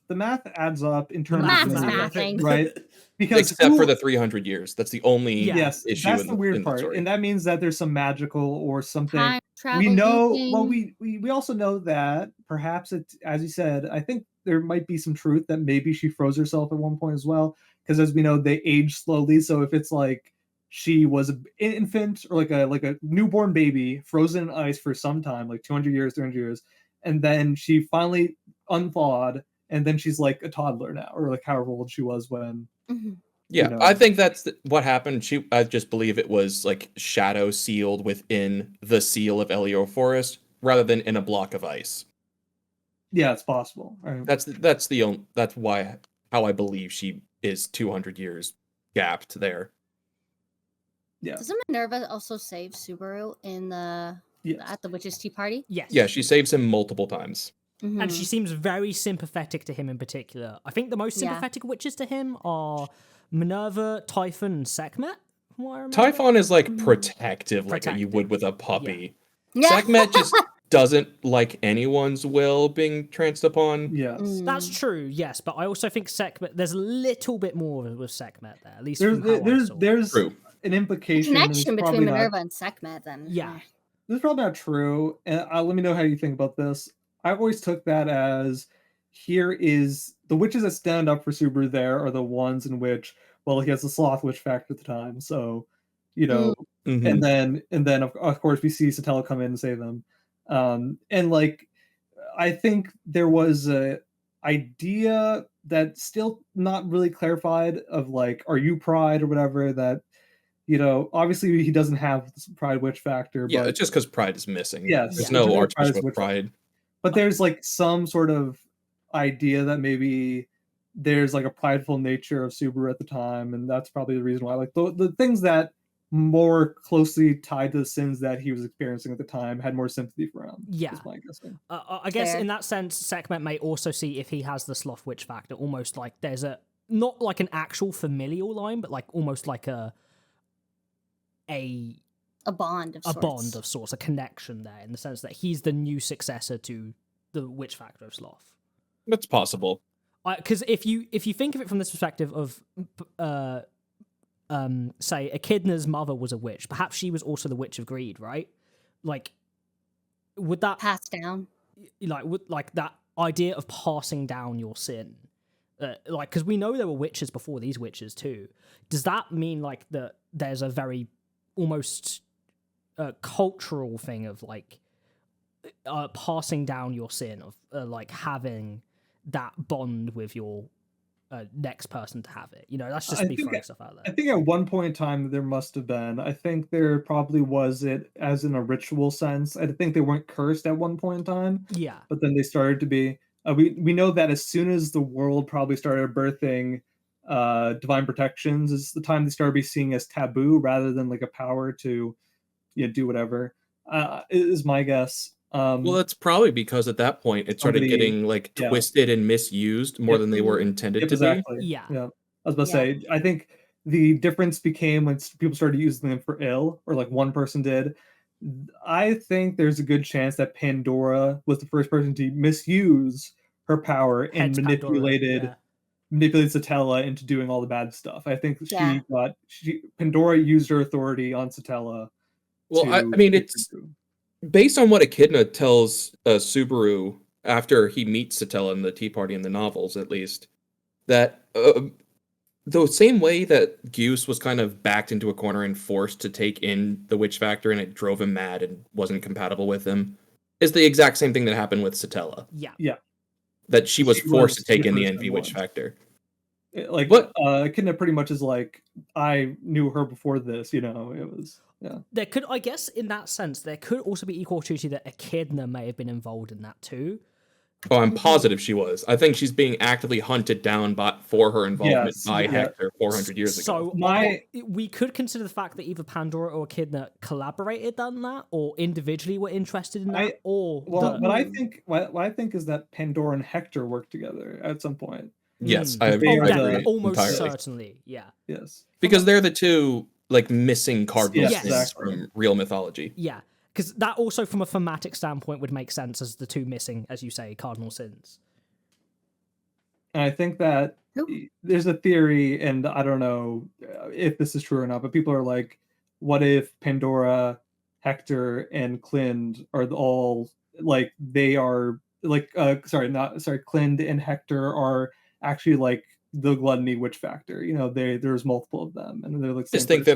the math adds up in terms
Math's
of
mathing.
right? Because
Except for the 300 years. That's the only
Yeah.
yes,
issue
that's
in
the weird
in
part,
story.
and that means that there's some magical or something.
time travel.
We know.
looping.
Well, we also know that perhaps it, as you said, I think there might be some truth that maybe she froze herself at one point as well. Because as we know, they age slowly. So if it's like she was an infant or like a newborn baby frozen in ice for some time, like 200 years, 300 years, and then she finally unthawed, and then she's like a toddler now, or like however old she was when.
Mhm.
Yeah, I think that's what happened. I just believe it was like shadow sealed within the seal of Elio Forest rather than in a block of ice.
Yeah, it's possible. Right.
That's how I believe she is 200 years gapped there.
Yeah.
Doesn't Minerva also save Subaru
Yes.
at the Witches' Tea Party?
Yes.
Yeah, she saves him multiple times.
Mhm.
And she seems very sympathetic to him in particular. I think the most
Yeah.
sympathetic witches to him are Minerva, Typhon, and Sekhmet. from what I remember.
Typhon is like protective, like you
Protective.
would with a puppy.
Yeah.
Sekhmet just doesn't like anyone's will being tranced upon.
Yes.
That's true, yes, but I also think Sekhmet. There's a little bit more with Sekhmet there, at least
There's
from how I saw it.
there's
True.
an implication.
Connection
and it's
between
probably
Minerva
not,
and Sekhmet, then.
Yeah.
this is probably not true. And let me know how you think about this. I always took that as here is the witches that stand up for Subaru. There are the ones in which, well, he has the sloth witch factor at the time, so
Mhm.
and then of course we see Satella come in and save them. And like I think there was a idea that's still not really clarified of like, are you Pride or whatever, that obviously he doesn't have this Pride witch factor,
Yeah,
but
it's just because Pride is missing.
yes,
There's
it's
no
just
Archbishop
Pride
of Pride.
But there's like some sort of idea that maybe there's like a prideful nature of Subaru at the time, and that's probably the reason why. Like the things that more closely tied to the sins that he was experiencing at the time had more sympathy for him.
Yeah.
Is my guessing.
I guess in that sense, Sekhmet may also see if he has the sloth witch factor, almost like there's not like an actual familial line, but like almost like a
bond of sorts.
A bond of sorts, a connection there, in the sense that he's the new successor to the witch factor of sloth.
That's possible.
Because if you think of it from this perspective of, say, Echidna's mother was a witch, perhaps she was also the witch of greed, right? Like, would that
pass down?
Like that idea of passing down your sin, because we know there were witches before these witches too. Does that mean like that there's a very almost cultural thing of like passing down your sin, of like having that bond with your next person to have it? That's just me throwing stuff out there.
I think at one point in time there must have been. I think there probably was it as in a ritual sense. I think they weren't cursed at one point in time.
Yeah.
But then they started to be. We know that as soon as the world probably started birthing divine protections is the time they started be seen as taboo rather than like a power to do whatever. Is my guess.
Well, that's probably because at that point it started getting like twisted and misused more than they were intended to
be.
Yeah.
I was about to say, I think the difference became when people started using them for ill, or like one person did. I think there's a good chance that Pandora was the first person to misuse her power and manipulated Satella into doing all the bad stuff. I think Pandora used her authority on Satella.
Well, I mean, it's based on what Echidna tells Subaru after he meets Satella in the Tea Party in the novels, at least, that the same way that Gyus was kind of backed into a corner and forced to take in the witch factor and it drove him mad and wasn't compatible with him, is the exact same thing that happened with Satella.
Yeah.
That she was forced to take in the envy witch factor.
Like, but Echidna pretty much is like, I knew her before this, it was,
There could, I guess, in that sense, there could also be equal opportunity that Echidna may have been involved in that too.
Oh, I'm positive she was. I think she's being actively hunted down for her involvement by Hector 400 years ago.
So we could consider the fact that either Pandora or Echidna collaborated on that, or individually were interested in that,
what I think is that Pandora and Hector worked together at some point.
Yes, I agree.
Almost
entirely.
Certainly, yeah.
Yes,
because they're the two like missing cardinal sins from real mythology.
Yeah. Because that also, from a thematic standpoint, would make sense as the two missing, as you say, cardinal sins.
And I think that there's a theory, and I don't know if this is true or not, but people are like, what if Pandora, Hector, and Clind are all like, they are like, Clind and Hector are actually like the gluttony witch factor. There's multiple of them, and they're like.
I think they're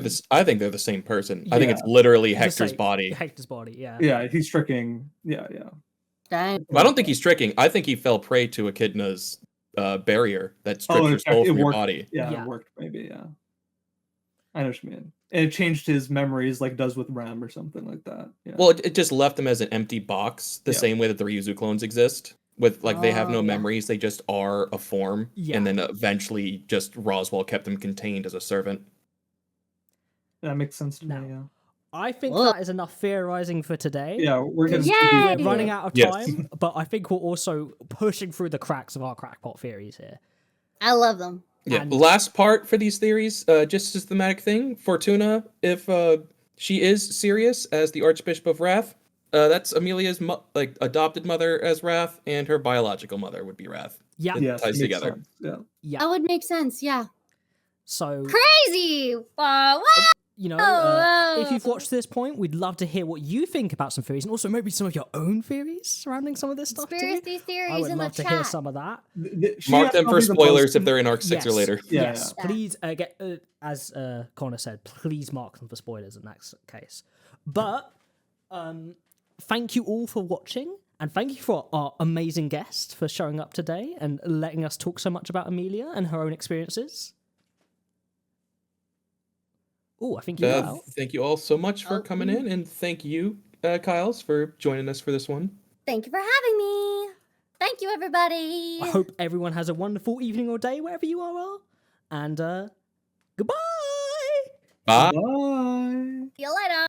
the same person. I think it's literally Hector's body.
Hector's body, yeah.
Yeah, he's tricking. Yeah.
I don't think he's tricking. I think he fell prey to Echidna's barrier that stripped her soul from your body.
Yeah, it worked. Maybe. Yeah. I know what you mean. And it changed his memories, like it does with Rem or something like that. Yeah.
Well, it just left him as an empty box, the same way that the Ryuzu clones exist. With like they have no memories, they just are a form, and then eventually just Roswell kept them contained as a servant.
That makes sense to me. Yeah,
I think that is enough theorizing for today.
Yeah, we're
running out of time, but I think we're also pushing through the cracks of our crackpot theories here.
I love them.
Yeah, last part for these theories, just as thematic thing. Fortuna, if she is serious as the Archbishop of Wrath. That's Emilia's adopted mother as Wrath, and her biological mother would be Wrath.
Yeah,
it ties together.
Yeah,
that would make sense. Yeah.
So
crazy. What?
If you've watched this point, we'd love to hear what you think about some theories, and also maybe some of your own theories surrounding some of this stuff too.
Theories
I would love to hear some of that.
Mark them for spoilers if they're in Arc 6 or later.
Yes, please get as Connor said, please mark them for spoilers in that case. But thank you all for watching, and thank you for our amazing guest for showing up today and letting us talk so much about Emilia and her own experiences. Oh, I think you're out.
Thank you all so much for coming in, and thank you, Kyles, for joining us for this one.
Thank you for having me. Thank you, everybody.
I hope everyone has a wonderful evening or day wherever you are. And goodbye.
Bye.
Bye.
See you later.